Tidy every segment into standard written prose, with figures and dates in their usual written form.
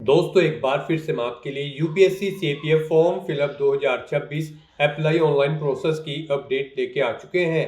दोस्तों एक बार फिर से मैं आपके लिए UPSC CPF form fill up 2026 apply online process की अपडेट लेके आ चुके हैं।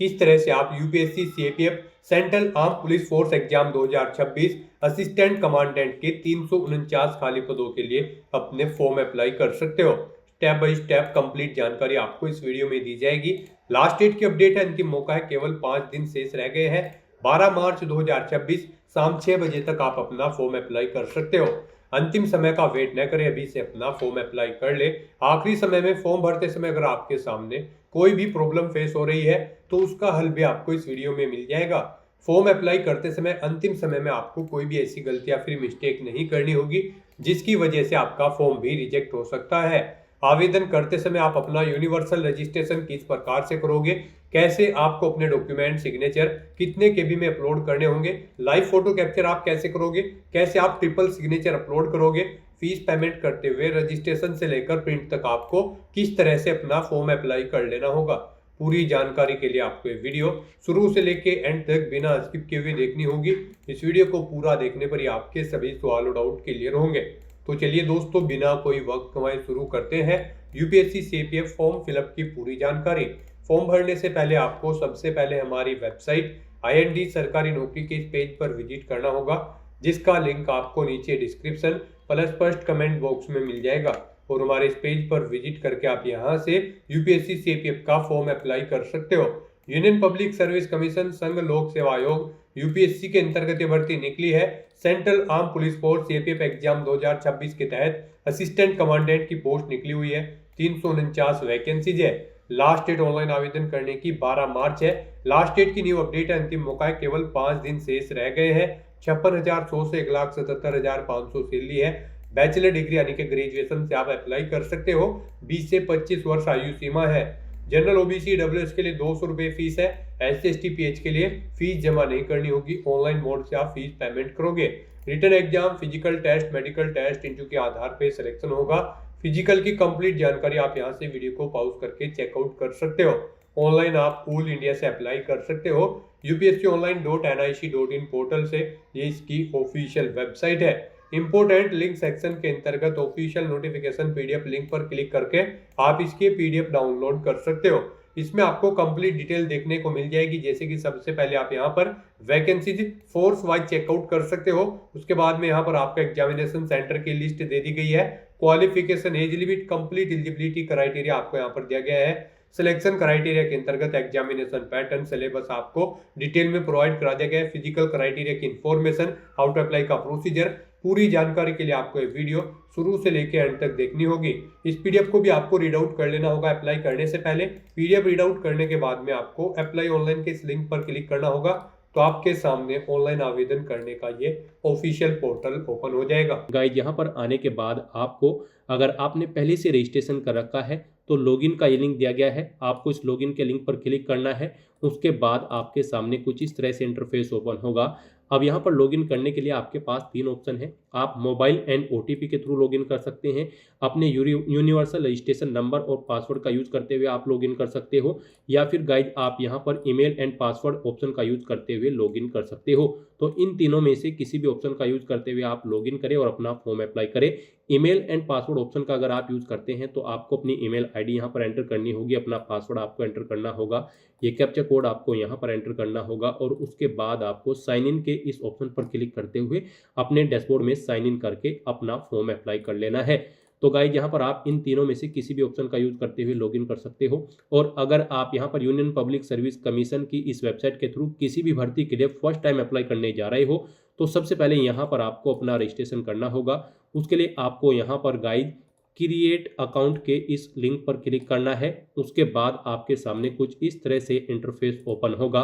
किस तरह से आप UPSC CPF central arm police force exam 2026 assistant commandant के 349 खाली पदों के लिए अपने फॉर्म अप्लाई कर सकते हो। स्टेप बाय स्टेप कंप्लीट जानकारी आपको इस वीडियो में दी जाएगी। लास्ट डेट की अपडेट है, अंतिम मौका है, केवल 5 दिन शेष रह गए हैं। 12 मार्च 2026 शाम 6 बजे तक आप अपना फॉर्म अप्लाई कर सकते हो। अंतिम समय का वेट न करें, अभी से अपना फॉर्म अप्लाई कर ले। आखिरी समय में फॉर्म भरते समय अगर आपके सामने कोई भी प्रॉब्लम फेस हो रही है तो उसका हल भी आपको इस वीडियो में मिल जाएगा। फॉर्म अप्लाई करते समय अंतिम समय में आपको कोई भी ऐसी गलती या फिर मिस्टेक नहीं करनी होगी जिसकी वजह से आपका फॉर्म भी रिजेक्ट हो सकता है। आवेदन करते समय आप अपना यूनिवर्सल रजिस्ट्रेशन किस प्रकार से करोगे, कैसे आपको अपने डॉक्यूमेंट सिग्नेचर कितने केबी में अपलोड करने होंगे, लाइव फोटो कैप्चर आप कैसे करोगे, कैसे आप ट्रिपल सिग्नेचर अपलोड करोगे, फीस पेमेंट करते हुए रजिस्ट्रेशन से लेकर प्रिंट तक आपको किस तरह से अपना फॉर्म अप्लाई कर लेना होगा। पूरी जानकारी के लिए आपको ये वीडियो शुरू से लेके एंड तक बिना स्किप किए हुए देखनी होगी। इस वीडियो को पूरा देखने पर ही आपके सभी सवाल और डाउट क्लियर होंगे। तो चलिए दोस्तों, बिना कोई वक्त गंवाए शुरू करते हैं यूपीएससी सीपीएफ फॉर्म फिलअप की पूरी जानकारी। फॉर्म भरने से पहले आपको सबसे पहले हमारी वेबसाइट IND सरकारी नौकरी के इस पेज पर विजिट करना होगा, जिसका लिंक आपको नीचे description plus first comment box में मिल जाएगा। और हमारे इस पेज पर विजिट करके आप यहां से यूपीएससी सीपीएफ का फॉर्म अप्लाई कर सकते हो। यूनियन पब्लिक सर्विस कमीशन संघ लोक सेवा आयोग यूपीएससी के अंतर्गत ये भर्ती निकली है। Central arm police force CPF exam 2026 के तहत असिस्टेंट कमांडेंट की पोस्ट निकली हुई है। 349 वैकेंसीज है। लास्ट डेट ऑनलाइन आवेदन करने की 12 मार्च है। लास्ट डेट की न्यू अपडेट है, अंतिम मौका है, केवल 5 दिन शेष रह गए हैं। 56,100 से 1,77,500 सैलरी है। बैचलर डिग्री यानी कि ग्रेजुएशन से आप अप्लाई कर सकते हो। 20 से 25 वर्ष आयु सीमा है। जनरल ओबीसी डब्ल्यूएस के लिए 200 रुपये फीस है। SC/ST PH के लिए फीस जमा नहीं करनी होगी, ऑनलाइन मोड से आप फीस पेमेंट करोगे। Written exam, physical test, medical test interview के आधार पर सिलेक्शन होगा। फिजिकल की कंप्लीट जानकारी आप यहां से वीडियो को पॉज करके चेकआउट कर सकते हो। ऑनलाइन आप कूल इंडिया से अप्लाई कर सकते हो। upsconline.nic.in पोर्टल से, ये इसकी ऑफिशियल वेबसाइट है। इंपोर्टेंट लिंक सेक्शन के अंतर्गत ऑफिशियल नोटिफिकेशन PDF लिंक पर क्लिक करके आप इसके PDF डाउनलोड कर सकते हो। इसमें आपको कंप्लीट डिटेल देखने को मिल जाएगी, जैसे कि सबसे पहले आप यहाँ पर वैकेंसीज फोर्स वाइज चेकआउट कर सकते हो। उसके बाद में यहाँ पर आपका एग्जामिनेशन सेंटर की लिस्ट दे दी गई है। Qualification, age limit, complete eligibility criteria आपको यहाँ पर दिया गया है। सिलेक्शन क्राइटेरिया के अंतर्गत एग्जामिनेशन पैटर्न, सिलेबस आपको डिटेल में प्रोवाइड करा दिया गया है। फिजिकल क्राइटेरिया की इंफॉर्मेशन, हाउ टू अप्लाई का प्रोसीजर, पूरी जानकारी के लिए आपको ये वीडियो शुरू से लेकर एंड तक देखनी होगी। इस PDF को भी आपको रीड आउट कर लेना होगा अप्लाई करने से पहले। PDF रीड आउट करने के बाद में आपको अप्लाई ऑनलाइन के इस लिंक पर क्लिक करना होगा, तो आपके सामने ऑनलाइन आवेदन करने का ये ऑफिशियल पोर्टल ओपन हो जाएगा। गाइज यहाँ पर आने के बाद आपको, अगर आपने पहले से रजिस्ट्रेशन कर रखा है तो लॉगिन का ये लिंक दिया गया है, आपको इस लॉगिन के लिंक पर क्लिक करना है। उसके बाद आपके सामने कुछ इस तरह से इंटरफेस ओपन होगा। अब यहाँ पर लॉगिन करने के लिए आपके पास 3 ऑप्शन है। आप मोबाइल एंड OTP के थ्रू लॉगिन कर सकते हैं, अपने यूनिवर्सल रजिस्ट्रेशन नंबर और पासवर्ड का यूज करते हुए आप लॉगिन कर सकते हो, या फिर गाइज आप यहाँ पर ईमेल एंड पासवर्ड ऑप्शन का यूज करते हुए लॉगिन कर सकते हो। तो इन तीनों में से किसी भी ऑप्शन का यूज करते हुए आप लॉगिन करें और अपना फॉर्म अप्लाई करें। ईमेल एंड पासवर्ड ऑप्शन का अगर आप यूज करते हैं तो आपको अपनी ईमेल आईडी यहाँ पर एंटर करनी होगी, अपना पासवर्ड आपको एंटर करना होगा, ये कैप्चा कोड आपको यहाँ पर एंटर करना होगा, और उसके बाद आपको साइन इन के इस ऑप्शन पर क्लिक करते हुए अपने डैशबोर्ड में साइन इन करके अपना फॉर्म अप्लाई कर लेना है। तो गाइज यहाँ पर आप इन तीनों में से किसी भी ऑप्शन का यूज करते हुए लॉगिन कर सकते हो। और अगर आप यहाँ पर यूनियन पब्लिक सर्विस कमीशन की इस वेबसाइट के थ्रू किसी भी भर्ती के लिए फर्स्ट टाइम अप्लाई करने जा रहे हो तो सबसे पहले यहाँ पर आपको अपना रजिस्ट्रेशन करना होगा। उसके लिए आपको यहाँ पर गाइज क्रिएट अकाउंट के इस लिंक पर क्लिक करना है। उसके बाद आपके सामने कुछ इस तरह से इंटरफेस ओपन होगा।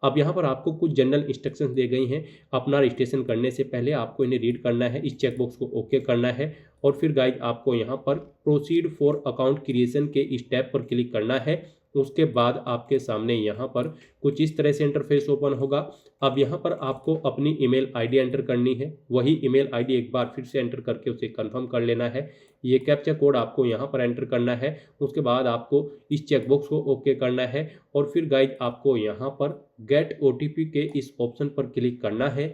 अब यहाँ पर आपको कुछ जनरल इंस्ट्रक्शंस दी गई हैं। अपना रजिस्ट्रेशन करने से पहले आपको इन्हें रीड करना है, इस चेकबॉक्स को ओके करना है, और फिर गाइज आपको यहाँ पर प्रोसीड फॉर अकाउंट क्रिएशन के इस टैब पर क्लिक करना है। उसके बाद आपके सामने यहाँ पर कुछ इस तरह से इंटरफेस ओपन होगा। अब यहाँ पर आपको अपनी ईमेल आईडी एंटर करनी है। वही ईमेल आईडी एक बार फिर से एंटर करके उसे कंफर्म कर लेना है। ये कैप्चा कोड आपको यहाँ पर एंटर करना है। उसके बाद आपको इस चेकबॉक्स को ओके करना है, और फिर गाइज आपको यहाँ पर गेट OTP के इस ऑप्शन पर क्लिक करना है।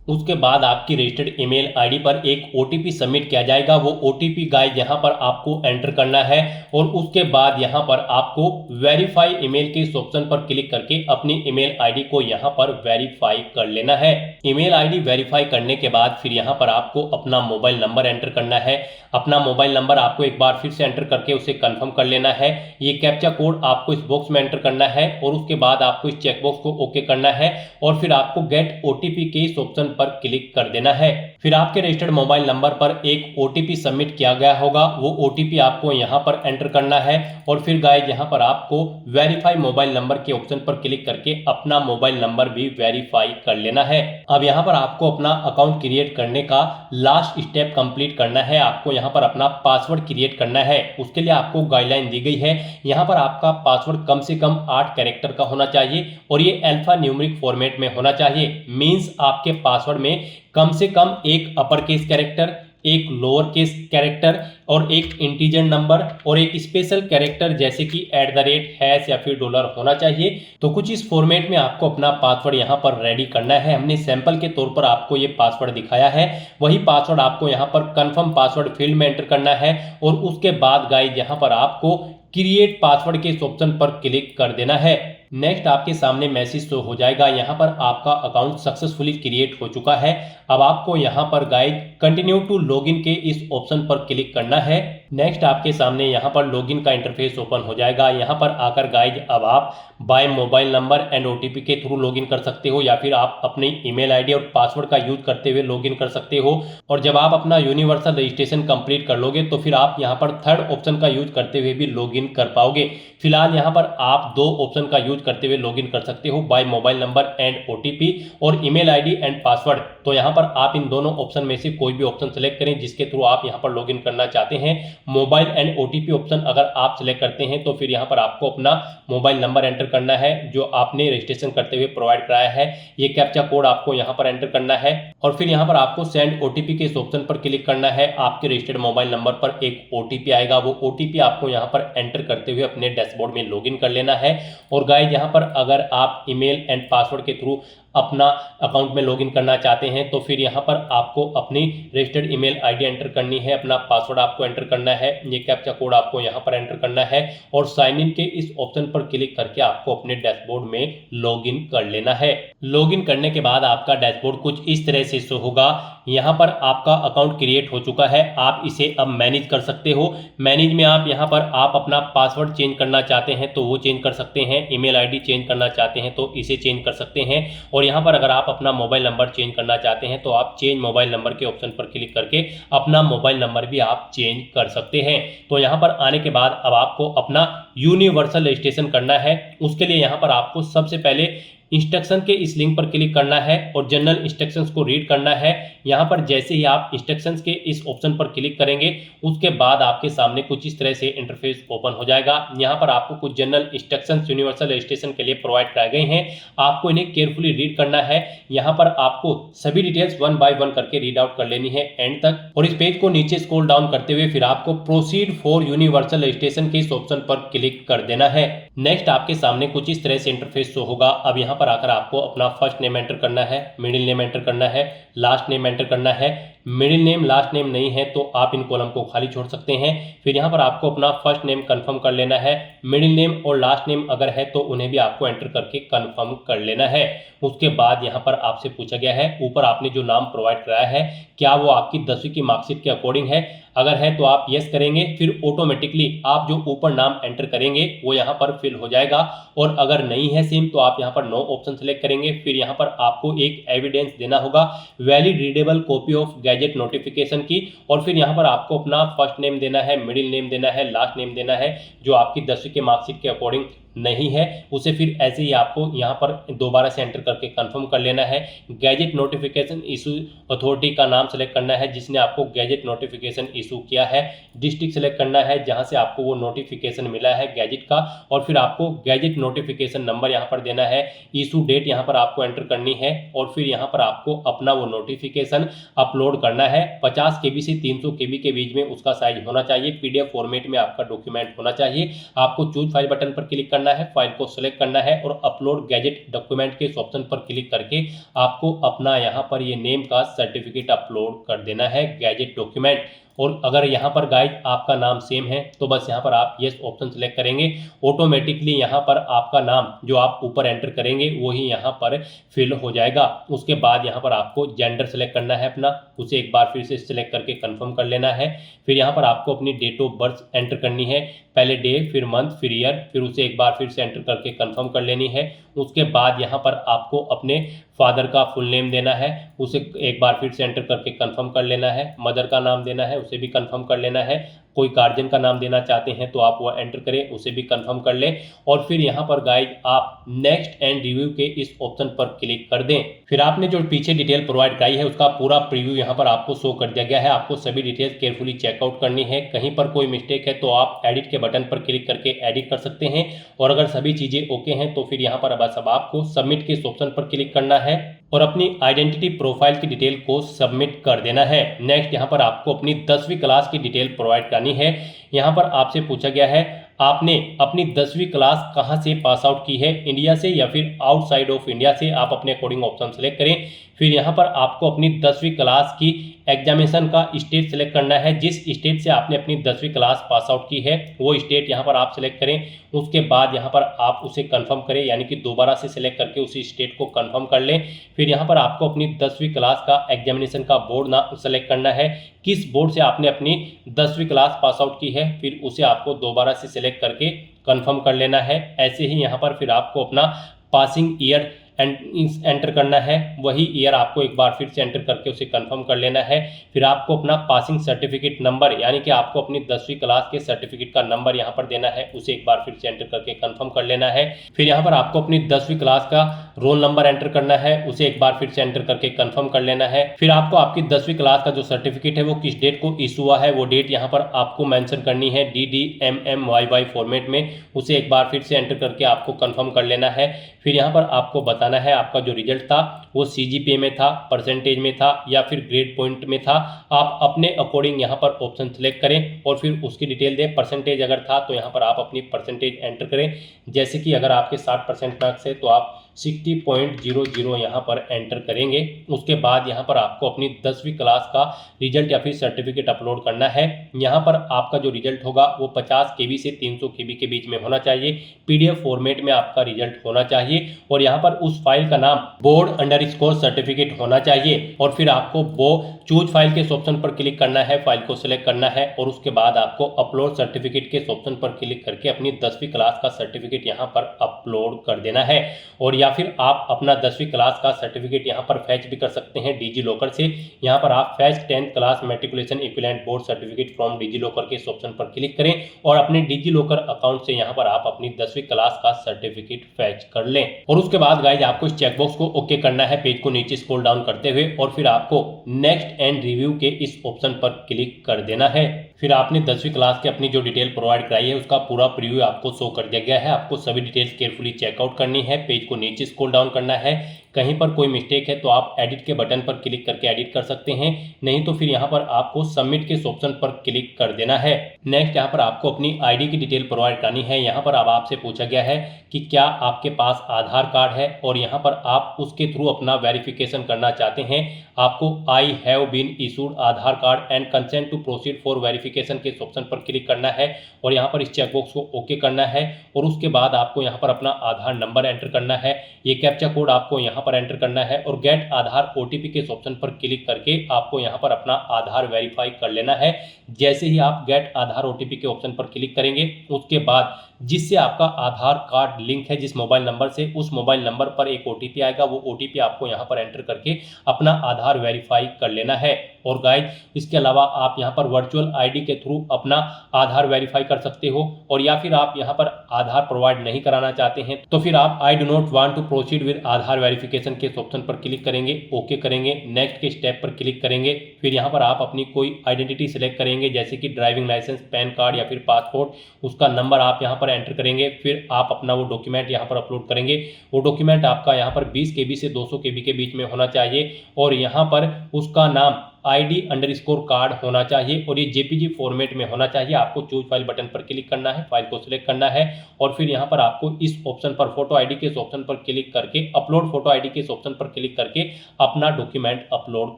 उसके बाद आपकी रजिस्टर्ड ईमेल आईडी पर एक ओटीपी सबमिट किया जाएगा। वो ओटीपी गाइस यहाँ पर आपको एंटर करना है और उसके बाद यहाँ पर आपको वेरीफाई ईमेल के इस ऑप्शन पर क्लिक करके अपनी ईमेल आईडी को यहाँ पर वेरीफाई कर लेना है। ईमेल आईडी वेरीफाई करने के बाद फिर यहाँ पर आपको अपना मोबाइल नंबर एंटर करना है। अपना मोबाइल नंबर आपको एक बार फिर से एंटर करके उसे कंफर्म कर लेना है। ये कैप्चा कोड आपको इस बॉक्स में एंटर करना है और उसके बाद आपको इस चेकबॉक्स को ओके करना है और फिर आपको गेट ओटीपी के इस ऑप्शन पर क्लिक कर देना है। फिर आपके रजिस्टर्ड मोबाइल नंबर पर एक ओटीपी सबमिट किया गया होगा, वो ओटीपी आपको यहाँ पर एंटर करना है और फिर गाइस यहाँ पर आपको वेरीफाई मोबाइल नंबर के ऑप्शन पर क्लिक करके अपना मोबाइल नंबर भी वेरीफाई कर लेना है। अब यहाँ पर आपको अपना अकाउंट क्रिएट करने का लास्ट स्टेप कंप्लीट करना है। आपको यहाँ पर अपना पासवर्ड क्रिएट करना है। उसके लिए आपको गाइडलाइन दी गई है। यहाँ पर आपका पासवर्ड कम से कम 8 कैरेक्टर का होना चाहिए और ये अल्फा न्यूमेरिक फॉर्मेट में होना चाहिए। मींस आपके पासवर्ड में कम से कम एक अपर केस कैरेक्टर, एक लोअर केस कैरेक्टर और एक इंटीजर नंबर और एक स्पेशल कैरेक्टर जैसे कि @ हैश या फिर डॉलर होना चाहिए। तो कुछ इस फॉर्मेट में आपको अपना पासवर्ड यहाँ पर रेडी करना है। हमने सैंपल के तौर पर आपको ये पासवर्ड दिखाया है। वही पासवर्ड आपको यहाँ पर कंफर्म पासवर्ड फील्ड में एंटर करना है और उसके बाद गाइस यहाँ पर आपको क्रिएट पासवर्ड के इस ऑप्शन पर क्लिक कर देना है। नेक्स्ट आपके सामने मैसेज शो हो जाएगा। यहाँ पर आपका अकाउंट सक्सेसफुली क्रिएट हो चुका है। अब आपको यहाँ पर गाइस कंटिन्यू टू लॉगिन के इस ऑप्शन पर क्लिक करना है। नेक्स्ट आपके सामने यहाँ पर लॉगिन का इंटरफेस ओपन हो जाएगा। यहाँ पर आकर गाइस अब आप by mobile number and OTP के थ्रू लॉगिन कर सकते हो या फिर आप अपनी ईमेल आईडी और पासवर्ड का यूज करते हुए लॉगिन कर सकते हो। और जब आप अपना यूनिवर्सल रजिस्ट्रेशन कंप्लीट कर लोगे तो फिर आप यहाँ पर थर्ड ऑप्शन का यूज करते हुए भी लॉगिन कर पाओगे। फिलहाल यहाँ पर आप 2 ऑप्शन का यूज करते हुए लॉगिन कर सकते हो, by mobile number and OTP और ईमेल आईडी एंड पासवर्ड। तो यहाँ पर आप इन दोनों ऑप्शन में से कोई भी ऑप्शन सेलेक्ट करें जिसके थ्रू आप यहाँ पर लॉगिन करना चाहते हैं। मोबाइल एंड ओटीपी ऑप्शन अगर आप सेलेक्ट करते हैं तो फिर यहाँ पर आपको अपना मोबाइल नंबर एंटर करना है जो आपने रजिस्ट्रेशन करते हुए प्रोवाइड कराया है। ये कैप्चा कोड आपको यहाँ पर एंटर करना है और फिर यहाँ पर आपको सेंड ओटीपी के इस ऑप्शन पर क्लिक करना है। आपके रजिस्टर्ड मोबाइल नंबर पर एक ओटीपी आएगा। वो ओटीपी आपको यहाँ पर एंटर करते हुए अपने डैशबोर्ड में लॉगिन कर लेना है। और गाइस यहाँ पर अगर आप ईमेल एंड पासवर्ड के थ्रू अपना अकाउंट में लॉगिन करना चाहते हैं तो फिर यहाँ पर आपको अपनी रजिस्टर्ड ईमेल आईडी एंटर करनी है, अपना पासवर्ड आपको एंटर करना है, ये कैप्चा कोड आपको यहाँ पर एंटर करना है और साइन इन के इस ऑप्शन पर क्लिक करके आपको अपने डैशबोर्ड में लॉगिन कर लेना है। लॉगिन करने के बाद आपका डैशबोर्ड कुछ इस तरह से शो होगा। यहाँ पर आपका अकाउंट क्रिएट हो चुका है। आप इसे अब मैनेज कर सकते हो। मैनेज में आप यहाँ पर आप अपना पासवर्ड चेंज करना चाहते हैं तो वो चेंज कर सकते हैं, ईमेल आईडी चेंज करना चाहते हैं तो इसे चेंज कर सकते हैं और यहाँ पर अगर आप अपना मोबाइल नंबर चेंज करना चाहते हैं तो आप चेंज मोबाइल नंबर के ऑप्शन पर क्लिक करके अपना मोबाइल नंबर भी आप चेंज कर सकते हैं। तो यहाँ पर आने के बाद अब आपको अपना यूनिवर्सल रजिस्ट्रेशन करना है। उसके लिए यहाँ पर आपको सबसे पहले इंस्ट्रक्शन के इस लिंक पर क्लिक करना है और जनरल इंस्ट्रक्शंस को रीड करना है। यहाँ पर जैसे ही आप इंस्ट्रक्शंस के इस ऑप्शन पर क्लिक करेंगे उसके बाद आपके सामने कुछ इस तरह से इंटरफेस ओपन हो जाएगा। यहाँ पर आपको कुछ जनरल इंस्ट्रक्शंस यूनिवर्सल रजिस्ट्रेशन के लिए प्रोवाइड कराए गए हैं। आपको इन्हें केयरफुली रीड करना है। यहाँ पर आपको सभी डिटेल्स 1 बाय 1 करके रीड आउट कर लेनी है एंड तक और इस पेज को नीचे स्क्रॉल डाउन करते हुए फिर आपको प्रोसीड फॉर यूनिवर्सल रजिस्ट्रेशन के इस ऑप्शन पर क्लिक कर देना है। नेक्स्ट आपके सामने कुछ इस तरह से इंटरफेस शो होगा। अब यहाँ पर आकर आपको अपना फर्स्ट नेम एंटर करना है, मिडिल नेम एंटर करना है, लास्ट नेम एंटर करना है। मिडिल नेम लास्ट नेम नहीं है तो आप इन कॉलम को खाली छोड़ सकते हैं। फिर यहाँ पर आपको अपना फर्स्ट नेम कंफर्म कर लेना है। मिडिल नेम और लास्ट नेम अगर है तो उन्हें भी आपको एंटर करके कंफर्म कर लेना है। उसके बाद यहाँ पर आपसे पूछा गया है ऊपर आपने जो नाम प्रोवाइड कराया है क्या वो आपकी 10वीं की मार्कशीट के अकॉर्डिंग है। अगर है तो आप यस करेंगे, फिर ऑटोमेटिकली आप जो ऊपर नाम एंटर करेंगे वो यहाँ पर फिल हो जाएगा। और अगर नहीं है सेम तो आप यहाँ पर नो ऑप्शन सेलेक्ट करेंगे। फिर यहाँ पर आपको एक एविडेंस देना होगा valid readable copy of gadget notification की और फिर यहाँ पर आपको अपना फर्स्ट नेम देना है, मिडिल नेम देना है, लास्ट नेम देना है। जो आपकी 10वीं के मार्कशीट के अकॉर्डिंग नहीं है उसे फिर ऐसे ही आपको यहाँ पर दोबारा से एंटर करके कंफर्म कर लेना है। गैजेट नोटिफिकेशन इशू अथॉरिटी का नाम सेलेक्ट करना है जिसने आपको गैजेट नोटिफिकेशन इशू किया है। डिस्ट्रिक्ट सेलेक्ट करना है जहां से आपको वो नोटिफिकेशन मिला है गैजेट का और फिर आपको गैजेट नोटिफिकेशन नंबर यहाँ पर देना है। इशू डेट यहाँ पर आपको एंटर करनी है और फिर यहाँ पर आपको अपना वो नोटिफिकेशन अपलोड करना है। 50 KB से 300 KB के बीच में उसका साइज होना चाहिए। PDF फॉर्मेट में आपका डॉक्यूमेंट होना चाहिए। आपको चूज फाइल बटन पर क्लिक करना करना है, फाइल को सिलेक्ट करना है और अपलोड गैजेट डॉक्यूमेंट के इस ऑप्शन पर क्लिक करके आपको अपना यहाँ पर ये नेम का सर्टिफिकेट अपलोड कर देना है गैजेट डॉक्यूमेंट। और अगर यहाँ पर गाइज आपका नाम सेम है तो बस यहाँ पर आप यस ऑप्शन सेलेक्ट करेंगे, ऑटोमेटिकली यहाँ पर आपका नाम जो आप ऊपर एंटर करेंगे वही यहाँ पर फिल हो जाएगा। उसके बाद यहाँ पर आपको जेंडर सेलेक्ट करना है अपना, उसे एक बार फिर से सिलेक्ट करके कंफर्म कर लेना है। फिर यहाँ पर आपको अपनी डेट ऑफ बर्थ एंटर करनी है, पहले डे फिर मंथ फिर ईयर, फिर उसे एक बार फिर से एंटर करके कंफर्म कर लेनी है। उसके बाद यहाँ पर आपको अपने फादर का फुल नेम देना है, उसे एक बार फिर से एंटर करके कंफर्म कर लेना है। मदर का नाम देना है, उसे भी कंफर्म कर लेना है। कोई गार्जियन का नाम देना चाहते हैं तो आप वो एंटर करें, उसे भी कंफर्म कर लें। और फिर यहाँ पर गाइज आप नेक्स्ट एंड रिव्यू के इस ऑप्शन पर क्लिक कर दें। फिर आपने जो पीछे डिटेल प्रोवाइड कराई है उसका पूरा प्रीव्यू यहाँ पर आपको शो कर दिया गया है। आपको सभी डिटेल्स केयरफुली चेकआउट करनी है, कहीं पर कोई मिस्टेक है तो आप एडिट के बटन पर क्लिक करके एडिट कर सकते हैं। और अगर सभी चीजें ओके हैं तो फिर यहाँ पर अब आपको सबमिट के इस ऑप्शन पर क्लिक करना है और अपनी आइडेंटिटी प्रोफाइल की डिटेल को सबमिट कर देना है। नेक्स्ट यहाँ पर आपको अपनी 10वीं क्लास की डिटेल प्रोवाइड करनी है। यहाँ पर आपसे पूछा गया है आपने अपनी 10वीं क्लास कहाँ से पास आउट की है, इंडिया से या फिर आउटसाइड ऑफ इंडिया से। आप अपने अकॉर्डिंग ऑप्शन सेलेक्ट करें। फिर यहाँ पर आपको अपनी 10वीं क्लास की एग्जामिनेशन का स्टेट सेलेक्ट करना है, जिस स्टेट से आपने अपनी 10वीं क्लास पास आउट की है वो स्टेट यहाँ पर आप सेलेक्ट करें। उसके बाद यहाँ पर आप उसे कंफर्म करें, यानी कि दोबारा से सिलेक्ट करके उसी स्टेट को कंफर्म कर लें। फिर यहाँ पर आपको अपनी 10वीं क्लास का एग्जामिनेशन का बोर्ड ना सेलेक्ट करना है, किस बोर्ड से आपने अपनी 10वीं क्लास पास आउट की है, फिर उसे आपको दोबारा से सिलेक्ट करके कंफर्म कर लेना है। ऐसे ही यहाँ पर फिर आपको अपना पासिंग ईयर एंटर करना है, वही ईयर आपको एक बार फिर से एंटर करके उसे कंफर्म कर लेना है। फिर आपको अपना पासिंग सर्टिफिकेट नंबर, यानी कि आपको अपनी 10वीं क्लास के सर्टिफिकेट का नंबर यहाँ पर देना है, उसे एक बार फिर से एंटर करके कंफर्म कर लेना है। फिर यहाँ पर आपको अपनी 10वीं क्लास का रोल नंबर एंटर करना है, उसे एक बार फिर से एंटर करके कंफर्म कर लेना है। फिर आपको आपकी 10वीं क्लास का जो सर्टिफिकेट है वो किस डेट को इशू हुआ है वो डेट यहाँ पर आपको मेंशन करनी है DDMMYY फॉर्मेट में, उसे एक बार फिर से एंटर करके आपको कंफर्म कर लेना है। फिर यहाँ पर आपको बताना है आपका जो रिजल्ट था वो CGPA में था, परसेंटेज में था या फिर ग्रेड पॉइंट में था। आप अपने अकॉर्डिंग यहाँ पर ऑप्शन सेलेक्ट करें और फिर उसकी डिटेल दें। परसेंटेज अगर था तो यहाँ पर आप अपनी परसेंटेज एंटर करें, जैसे कि अगर आपके 60% मार्क्स है तो आप 60.00 यहाँ पर एंटर करेंगे। उसके बाद यहाँ पर आपको अपनी 10वीं क्लास का रिजल्ट या फिर सर्टिफिकेट अपलोड करना है। यहाँ पर आपका जो रिजल्ट होगा वो 50 KB से 300 KB के बीच में होना चाहिए, PDF फॉर्मेट में आपका रिजल्ट होना चाहिए और यहाँ पर उस फाइल का नाम बोर्ड_स्कोर सर्टिफिकेट होना चाहिए। और फिर आपको वो चूज फाइल के ऑप्शन पर क्लिक करना है, फाइल को सिलेक्ट करना है और उसके बाद आपको अपलोड सर्टिफिकेट के ऑप्शन पर क्लिक करके अपनी 10वीं क्लास का सर्टिफिकेट यहाँ पर अपलोड कर देना है। और या फिर आप अपना 10वीं क्लास का सर्टिफिकेट यहाँ पर फैच भी कर सकते हैं डिजी लॉकर से। यहाँ पर आप fetch 10th class matriculation equivalent board certificate from DigiLocker के इस ऑप्शन पर क्लिक करें और अपने डिजी लॉकर अकाउंट से यहाँ पर आप अपनी 10वीं क्लास का सर्टिफिकेट फैच कर लें। और उसके बाद गाइज आपको इस चेकबॉक्स को ओके करना है, पेज को नीचे स्क्रॉल डाउन करते हुए, और फिर आपको नेक्स्ट एंड रिव्यू के इस ऑप्शन पर क्लिक कर देना है। फिर आपने 10वीं क्लास की अपनी जो डिटेल प्रोवाइड कराई है उसका पूरा प्रीव्यू आपको शो कर दिया गया है। आपको सभी डिटेल्स केयरफुली चेकआउट करनी है, पेज को नीचे स्क्रॉल डाउन करना है। कहीं पर कोई मिस्टेक है तो आप एडिट के बटन पर क्लिक करके एडिट कर सकते हैं, नहीं तो फिर यहाँ पर आपको सबमिट के ऑप्शन पर क्लिक कर देना है। नेक्स्ट यहाँ पर आपको अपनी आईडी की डिटेल प्रोवाइड करनी है। यहाँ पर अब आपसे पूछा गया है कि क्या आपके पास आधार कार्ड है और यहाँ पर आप उसके थ्रू अपना वेरिफिकेशन करना चाहते हैं। आपको I have been issued Aadhaar card and consent to proceed for verification के ऑप्शन पर क्लिक करना है और यहाँ पर इस चेकबॉक्स को ओके करना है। और उसके बाद आपको यहाँ पर अपना आधार नंबर एंटर करना है, ये कैप्चा कोड आपको यहाँ पर एंटर करना है और गेट आधार OTP के ऑप्शन पर क्लिक करके आपको यहाँ पर अपना आधार वेरीफाई कर लेना है। जैसे ही आप गेट आधार OTP के ऑप्शन पर क्लिक करेंगे उसके बाद जिससे आपका आधार कार्ड लिंक है जिस मोबाइल नंबर से, उस मोबाइल नंबर पर एक OTP आएगा, वो OTP आपको यहाँ पर एंटर करके अपना आधार वेरीफाई कर लेना है। और गाइज इसके अलावा आप यहाँ पर वर्चुअल आईडी के थ्रू अपना आधार वेरीफाई कर सकते हो, और या फिर आप यहाँ पर आधार प्रोवाइड नहीं कराना चाहते हैं तो फिर आप I do not want to proceed with Aadhaar verification के ऑप्शन पर क्लिक करेंगे, ओके करेंगे, नेक्स्ट के स्टेप पर क्लिक करेंगे। फिर यहाँ पर आप अपनी कोई आइडेंटिटी सिलेक्ट करेंगे, जैसे कि ड्राइविंग लाइसेंस, पैन कार्ड या फिर पासपोर्ट, उसका नंबर आप यहाँ पर एंटर करेंगे। फिर आप अपना वो डॉक्यूमेंट यहाँ पर अपलोड करेंगे। वो डॉक्यूमेंट आपका यहाँ पर 20 KB से 200 KB के बीच में होना चाहिए और यहाँ पर उसका नाम ID_कार्ड होना चाहिए और ये JPG फॉर्मेट में होना चाहिए। आपको चूज फाइल बटन पर क्लिक करना है, फाइल को सिलेक्ट करना है और फिर यहाँ पर आपको इस ऑप्शन पर फोटो आईडी के इस ऑप्शन पर क्लिक करके अपलोड फोटो आईडी के इस ऑप्शन पर क्लिक करके अपना डॉक्यूमेंट अपलोड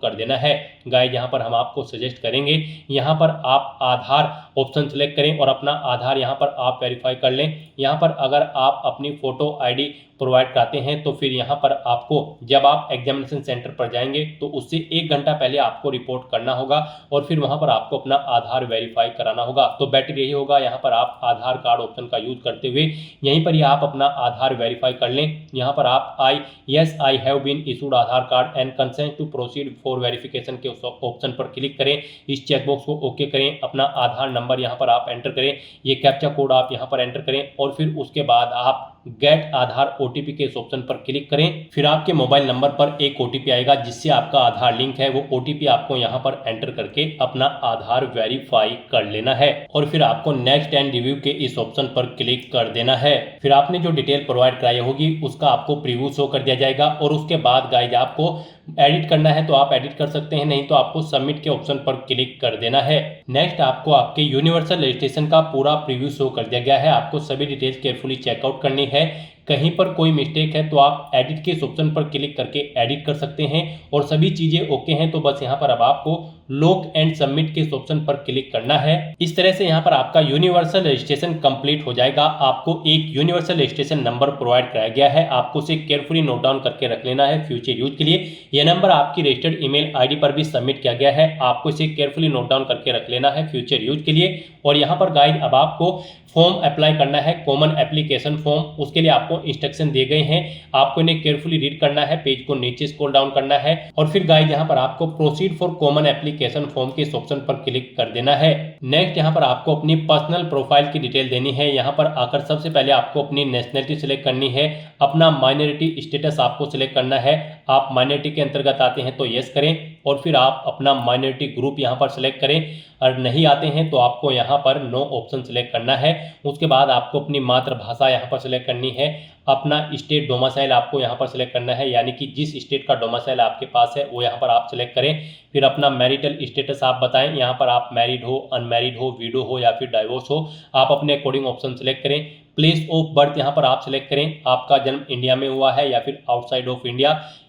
कर देना है। गाइस यहाँ पर हम आपको सजेस्ट करेंगे, यहाँ पर आप आधार ऑप्शन सेलेक्ट करें और अपना आधार यहाँ पर आप वेरीफाई कर लें। यहाँ पर अगर आप अपनी फोटो आईडी प्रोवाइड कराते हैं तो फिर यहाँ पर आपको जब आप एग्जामिनेशन सेंटर पर जाएंगे तो उससे 1 घंटा पहले आपको रिपोर्ट करना होगा और फिर वहाँ पर आपको अपना आधार वेरीफाई कराना होगा। तो बेटर यही होगा यहाँ पर आप आधार कार्ड ऑप्शन का यूज करते हुए यहीं पर ही आप अपना आधार वेरीफाई कर लें। यहाँ पर आप I have been issued Aadhaar card and consent to proceed for verification के ऑप्शन पर क्लिक करें। इस चेकबॉक्स को ओके करें, अपना आधार नंबर यहाँ पर आप एंटर करें, ये कैप्चा कोड आप यहाँ पर एंटर करें और फिर उसके बाद आप गेट आधार OTP के इस ऑप्शन पर क्लिक करें। फिर आपके मोबाइल नंबर पर एक OTP आएगा जिससे आपका आधार लिंक है। वो OTP आपको यहाँ पर एंटर करके अपना आधार वेरीफाई कर लेना है और फिर आपको नेक्स्ट एंड रिव्यू के इस ऑप्शन पर क्लिक कर देना है। फिर आपने जो डिटेल प्रोवाइड कराई होगी उसका आपको प्रीव्यू शो कर दिया जाएगा और उसके बाद गाइज आपको एडिट करना है तो आप एडिट कर सकते हैं, नहीं तो आपको सबमिट के ऑप्शन पर क्लिक कर देना है। नेक्स्ट आपको आपके यूनिवर्सल रजिस्ट्रेशन का पूरा प्रीव्यू शो कर दिया गया है। आपको सभी डिटेल्स केयरफुली चेकआउट करनी है। कहीं पर कोई मिस्टेक है तो आप एडिट के इस ऑप्शन पर क्लिक करके एडिट कर सकते हैं और सभी चीजें ओके हैं तो बस यहाँ पर अब आपको लॉक एंड सबमिट के इस ऑप्शन पर क्लिक करना है। इस तरह से यहाँ पर आपका यूनिवर्सल रजिस्ट्रेशन कंप्लीट हो जाएगा। आपको एक यूनिवर्सल रजिस्ट्रेशन नंबर प्रोवाइड कराया गया है, आपको उसे केयरफुली नोट डाउन करके रख लेना है फ्यूचर यूज के लिए। यह नंबर आपकी रजिस्टर्ड ईमेल आईडी पर भी सबमिट किया गया है, आपको इसे केयरफुली नोट डाउन करके रख लेना है फ्यूचर यूज के लिए। और यहाँ पर गाइड अब आपको फॉर्म अप्लाई करना है, कॉमन एप्लीकेशन फॉर्म। उसके लिए आपको इंस्ट्रक्शन दिए गए हैं, आपको इन्हें केयरफुली रीड करना है, पेज को नीचे स्क्रॉल डाउन करना है और फिर गाइड यहाँ पर आपको proceed for common application form के इस ऑप्शन पर क्लिक कर देना है। नेक्स्ट यहाँ पर आपको अपनी पर्सनल प्रोफाइल की डिटेल देनी है। यहाँ पर आकर सबसे पहले आपको अपनी नेशनलिटी सिलेक्ट करनी है, अपना माइनॉरिटी स्टेटस आपको सिलेक्ट करना है। आप माइनॉरिटी के अंतर्गत आते हैं तो यस करें और फिर आप अपना माइनॉरिटी ग्रुप यहाँ पर सिलेक्ट करें और नहीं आते हैं तो आपको यहाँ पर नो ऑप्शन सिलेक्ट करना है। उसके बाद आपको अपनी मातृभाषा यहाँ पर सिलेक्ट करनी है, अपना स्टेट डोमिसाइल आपको यहाँ पर सिलेक्ट करना है, यानी कि जिस स्टेट का डोमिसाइल आपके पास है वो यहाँ पर आप सिलेक्ट करें। फिर अपना मैरिटल स्टेटस आप बताएं, यहाँ पर आप मैरिड हो, अनमैरिड हो, विडो हो या फिर डाइवोर्स हो, आप अपने अकॉर्डिंग ऑप्शन सिलेक्ट करें। प्लेस ऑफ बर्थ यहाँ पर आप सिलेक्ट करें, आपका जन्म इंडिया में हुआ है या फिर आउटसाइड ऑफ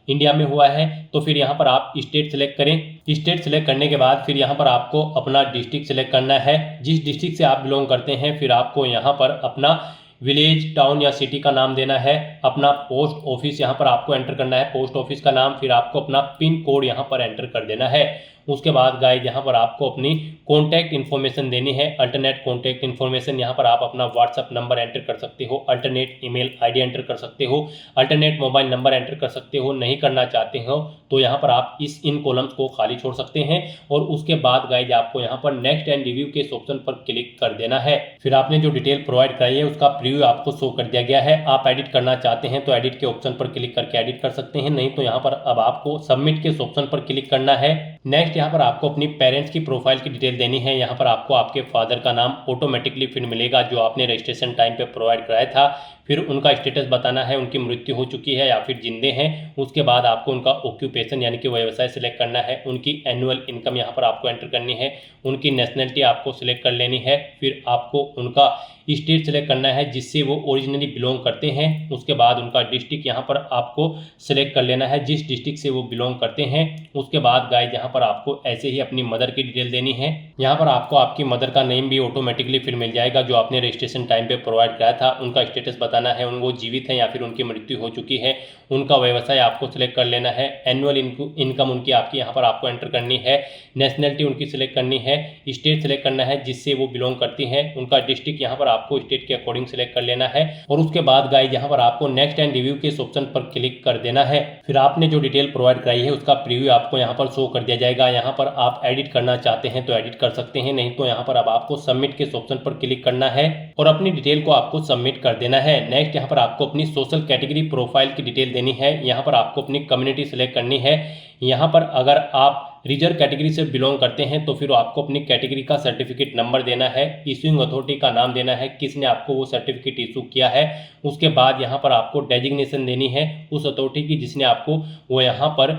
इंडिया में हुआ है तो फिर यहाँ पर आप स्टेट सिलेक्ट करें। स्टेट सिलेक्ट करने के बाद फिर यहाँ पर आपको अपना डिस्ट्रिक्ट सिलेक्ट करना है, जिस डिस्ट्रिक्ट से आप बिलोंग करते हैं। फिर आपको यहाँ पर अपना विलेज, टाउन या सिटी का नाम देना है, अपना पोस्ट ऑफिस यहाँ पर आपको एंटर करना है, पोस्ट ऑफिस का नाम, फिर आपको अपना पिन कोड यहाँ पर एंटर कर देना है। उसके बाद गाइस यहाँ पर आपको अपनी कॉन्टैक्ट इन्फॉर्मेशन देनी है, अल्टरनेट कॉन्टैक्ट इन्फॉर्मेशन। यहाँ पर आप अपना व्हाट्सअप नंबर एंटर कर सकते हो, अल्टरनेट ईमेल आईडी एंटर कर सकते हो, अल्टरनेट मोबाइल नंबर एंटर कर सकते हो। नहीं करना चाहते हो तो यहाँ पर आप इन कॉलम्स को खाली छोड़ सकते हैं और उसके बाद गाइस आपको यहाँ पर नेक्स्ट एंड रिव्यू के ऑप्शन पर क्लिक कर देना है। फिर आपने जो डिटेल प्रोवाइड कराई है उसका प्रीव्यू आपको शो कर दिया गया है। आप एडिट करना चाहते हैं तो एडिट के ऑप्शन पर क्लिक करके एडिट कर सकते हैं, नहीं तो यहाँ पर अब आपको सबमिट के ऑप्शन पर क्लिक करना है। नेक्स्ट यहाँ पर आपको अपनी पेरेंट्स की प्रोफाइल की डिटेल देनी है। यहाँ पर आपको आपके फादर का नाम ऑटोमेटिकली फिर मिलेगा जो आपने रजिस्ट्रेशन टाइम पे प्रोवाइड कराया था। फिर उनका स्टेटस बताना है, उनकी मृत्यु हो चुकी है या फिर जिंदे हैं। उसके बाद आपको उनका ऑक्यूपेशन यानी कि व्यवसाय सिलेक्ट करना है, उनकी एनुअल इनकम यहाँ पर आपको एंटर करनी है, उनकी नेशनलिटी आपको सिलेक्ट कर लेनी है। फिर आपको उनका स्टेट सिलेक्ट करना है जिससे वो ओरिजिनली बिलोंग करते हैं। उसके बाद उनका डिस्ट्रिक्ट यहाँ पर आपको सिलेक्ट कर लेना है, जिस डिस्ट्रिक्ट से वो बिलोंग करते हैं। उसके बाद गाइस यहाँ पर आपको ऐसे ही अपनी मदर की डिटेल देनी है। यहाँ पर आपको आपकी मदर का नेम भी ऑटोमेटिकली फिर मिल जाएगा जो आपने रजिस्ट्रेशन टाइम पे प्रोवाइड कराया था। उनका स्टेटस बताना है, वो जीवित हैं या फिर उनकी मृत्यु हो चुकी है। उनका व्यवसाय आपको सिलेक्ट कर लेना है, एनुअल इनकम उनकी आपकी यहाँ पर आपको एंटर करनी है, नेशनलिटी उनकी सिलेक्ट करनी है, स्टेट सिलेक्ट करना है जिससे वो बिलोंग करती हैं, उनका डिस्ट्रिक्ट यहाँ पर आपको स्टेट के अकॉर्डिंग सिलेक्ट कर लेना है। और उसके बाद गाइस यहाँ पर आपको नेक्स्ट एंड रिव्यू के ऑप्शन पर क्लिक कर देना है। फिर आपने जो डिटेल प्रोवाइड कराई है उसका प्रीव्यू आपको यहाँ पर शो कर दिया जाएगा। यहाँ पर आप एडिट करना चाहते हैं तो एडिट कर सकते हैं, नहीं तो यहाँ पर अब आपको सबमिट के ऑप्शन पर क्लिक करना है और अपनी डिटेल को आपको सबमिट कर देना है। नेक्स्ट यहाँ पर आपको अपनी सोशल कैटेगरी प्रोफाइल की डिटेल देनी है। यहाँ पर आपको अपनी कम्युनिटी सिलेक्ट करनी है। यहाँ पर अगर आप रिजर्व कैटेगरी से बिलोंग करते हैं तो फिर आपको अपनी कैटेगरी का सर्टिफिकेट नंबर देना है, इशूइंग अथॉरिटी का नाम देना है, किसने आपको वो सर्टिफिकेट इशू किया है। उसके बाद यहाँ पर आपको डेजिग्नेशन देनी है उस अथॉरिटी की जिसने आपको वो यहाँ पर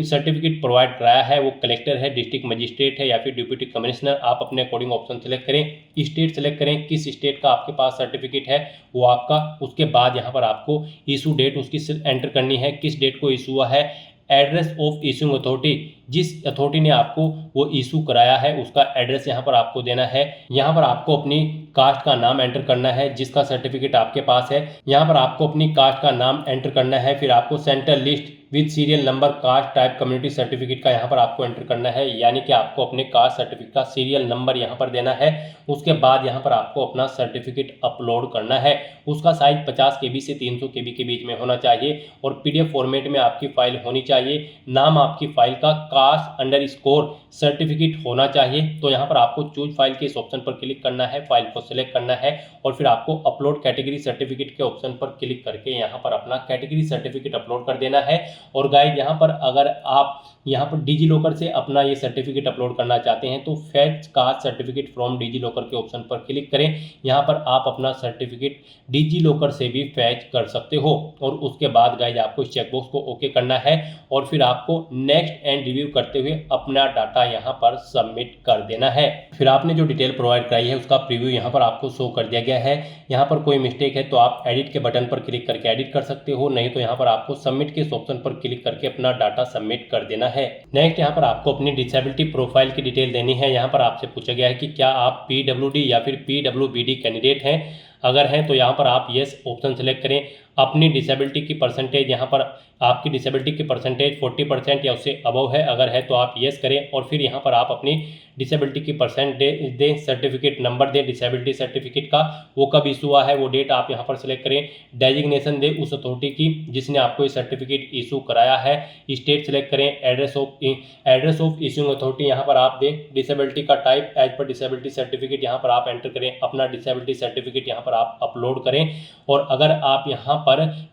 सर्टिफिकेट प्रोवाइड कराया है, वो कलेक्टर है, डिस्ट्रिक्ट मजिस्ट्रेट है या फिर डिप्टी कमिश्नर। आप अपने अकॉर्डिंग ऑप्शन सेलेक्ट करें, स्टेट सेलेक्ट करें, किस स्टेट का आपके पास सर्टिफिकेट है वो आपका। उसके बाद यहाँ पर आपको इशू डेट उसकी एंटर करनी है, किस डेट को इशू हुआ है, एड्रेस ऑफ इशूइंग अथॉरिटी, जिस अथॉरिटी ने आपको वो इशू कराया है उसका एड्रेस यहाँ पर आपको देना है। यहाँ पर आपको अपनी कास्ट का नाम एंटर करना है जिसका सर्टिफिकेट आपके पास है, यहाँ पर आपको अपनी कास्ट का नाम एंटर करना है। फिर आपको central list with serial number caste type community certificate का यहाँ पर आपको एंटर करना है, यानी कि आपको अपने कास्ट सर्टिफिकेट का सीरियल नंबर यहाँ पर देना है। उसके बाद यहाँ पर आपको अपना सर्टिफिकेट अपलोड करना है, उसका साइज 50 KB से 300 KB के बीच में होना चाहिए और PDF फॉर्मेट में आपकी फाइल होनी चाहिए। नाम आपकी फाइल का कास्ट_सर्टिफिकेट होना चाहिए। तो यहाँ पर आपको चूज फाइल के इस ऑप्शन पर क्लिक करना है, फाइल को सिलेक्ट करना है और फिर आपको अपलोड कैटेगरी सर्टिफिकेट के ऑप्शन पर क्लिक करके यहाँ पर अपना कैटेगरी सर्टिफिकेट अपलोड कर देना है। और गाइस यहाँ पर अगर आप यहाँ पर डिजी लॉकर से अपना ये सर्टिफिकेट अपलोड करना चाहते हैं तो fetch caste certificate from DigiLocker के ऑप्शन पर क्लिक करें। यहाँ पर आप अपना सर्टिफिकेट डिजी लॉकर से भी फैच कर सकते हो और उसके बाद गाइस आपको इस चेकबॉक्स को ओके करना है और फिर आपको नेक्स्ट एंड रिव्यू करते हुए अपना डाटा यहाँ पर सबमिट कर देना है। फिर आपने जो डिटेल प्रोवाइड कराई है उसका प्रीव्यू यहाँ पर आपको शो कर दिया गया है। यहाँ पर कोई मिस्टेक है तो आप एडिट के बटन पर क्लिक करके एडिट कर सकते हो, नहीं तो यहाँ पर आपको सबमिट के इस ऑप्शन पर क्लिक करके अपना डाटा सबमिट कर देना है। नेक्स्ट यहाँ पर आपको अपनी डिसेबिलिटी प्रोफाइल की डिटेल देनी है। यहाँ पर आपसे पूछा गया है कि क्या आप PWD या फिर PWBD कैंडिडेट हैं, अगर हैं तो यहाँ पर आप यस ऑप्शन सेलेक्ट करें। अपनी डिसेबिलिटी की परसेंटेज यहाँ पर आपकी डिसेबिलिटी की परसेंटेज 40% या उससे अबव है, अगर है तो आप यस करें और फिर यहाँ पर आप अपनी डिसेबिलिटी की परसेंटेज दें, सर्टिफिकेट नंबर दें डिसेबिलिटी सर्टिफिकेट का, वो कब इशू हुआ है वो डेट आप यहाँ पर सेलेक्ट करें। डेजिग्नेशन दें उस अथॉरिटी की जिसने आपको ये सर्टिफिकेट इशू कराया है, स्टेट सेलेक्ट करें, एड्रेस ऑफ इशूइंग अथॉरिटी यहाँ पर आप दें, डिसेबिलिटी का type as per disability certificate यहाँ पर आप एंटर करें, अपना डिसेबिलिटी सर्टिफिकेट यहाँ पर आप अपलोड करें। और अगर आप यहाँ पर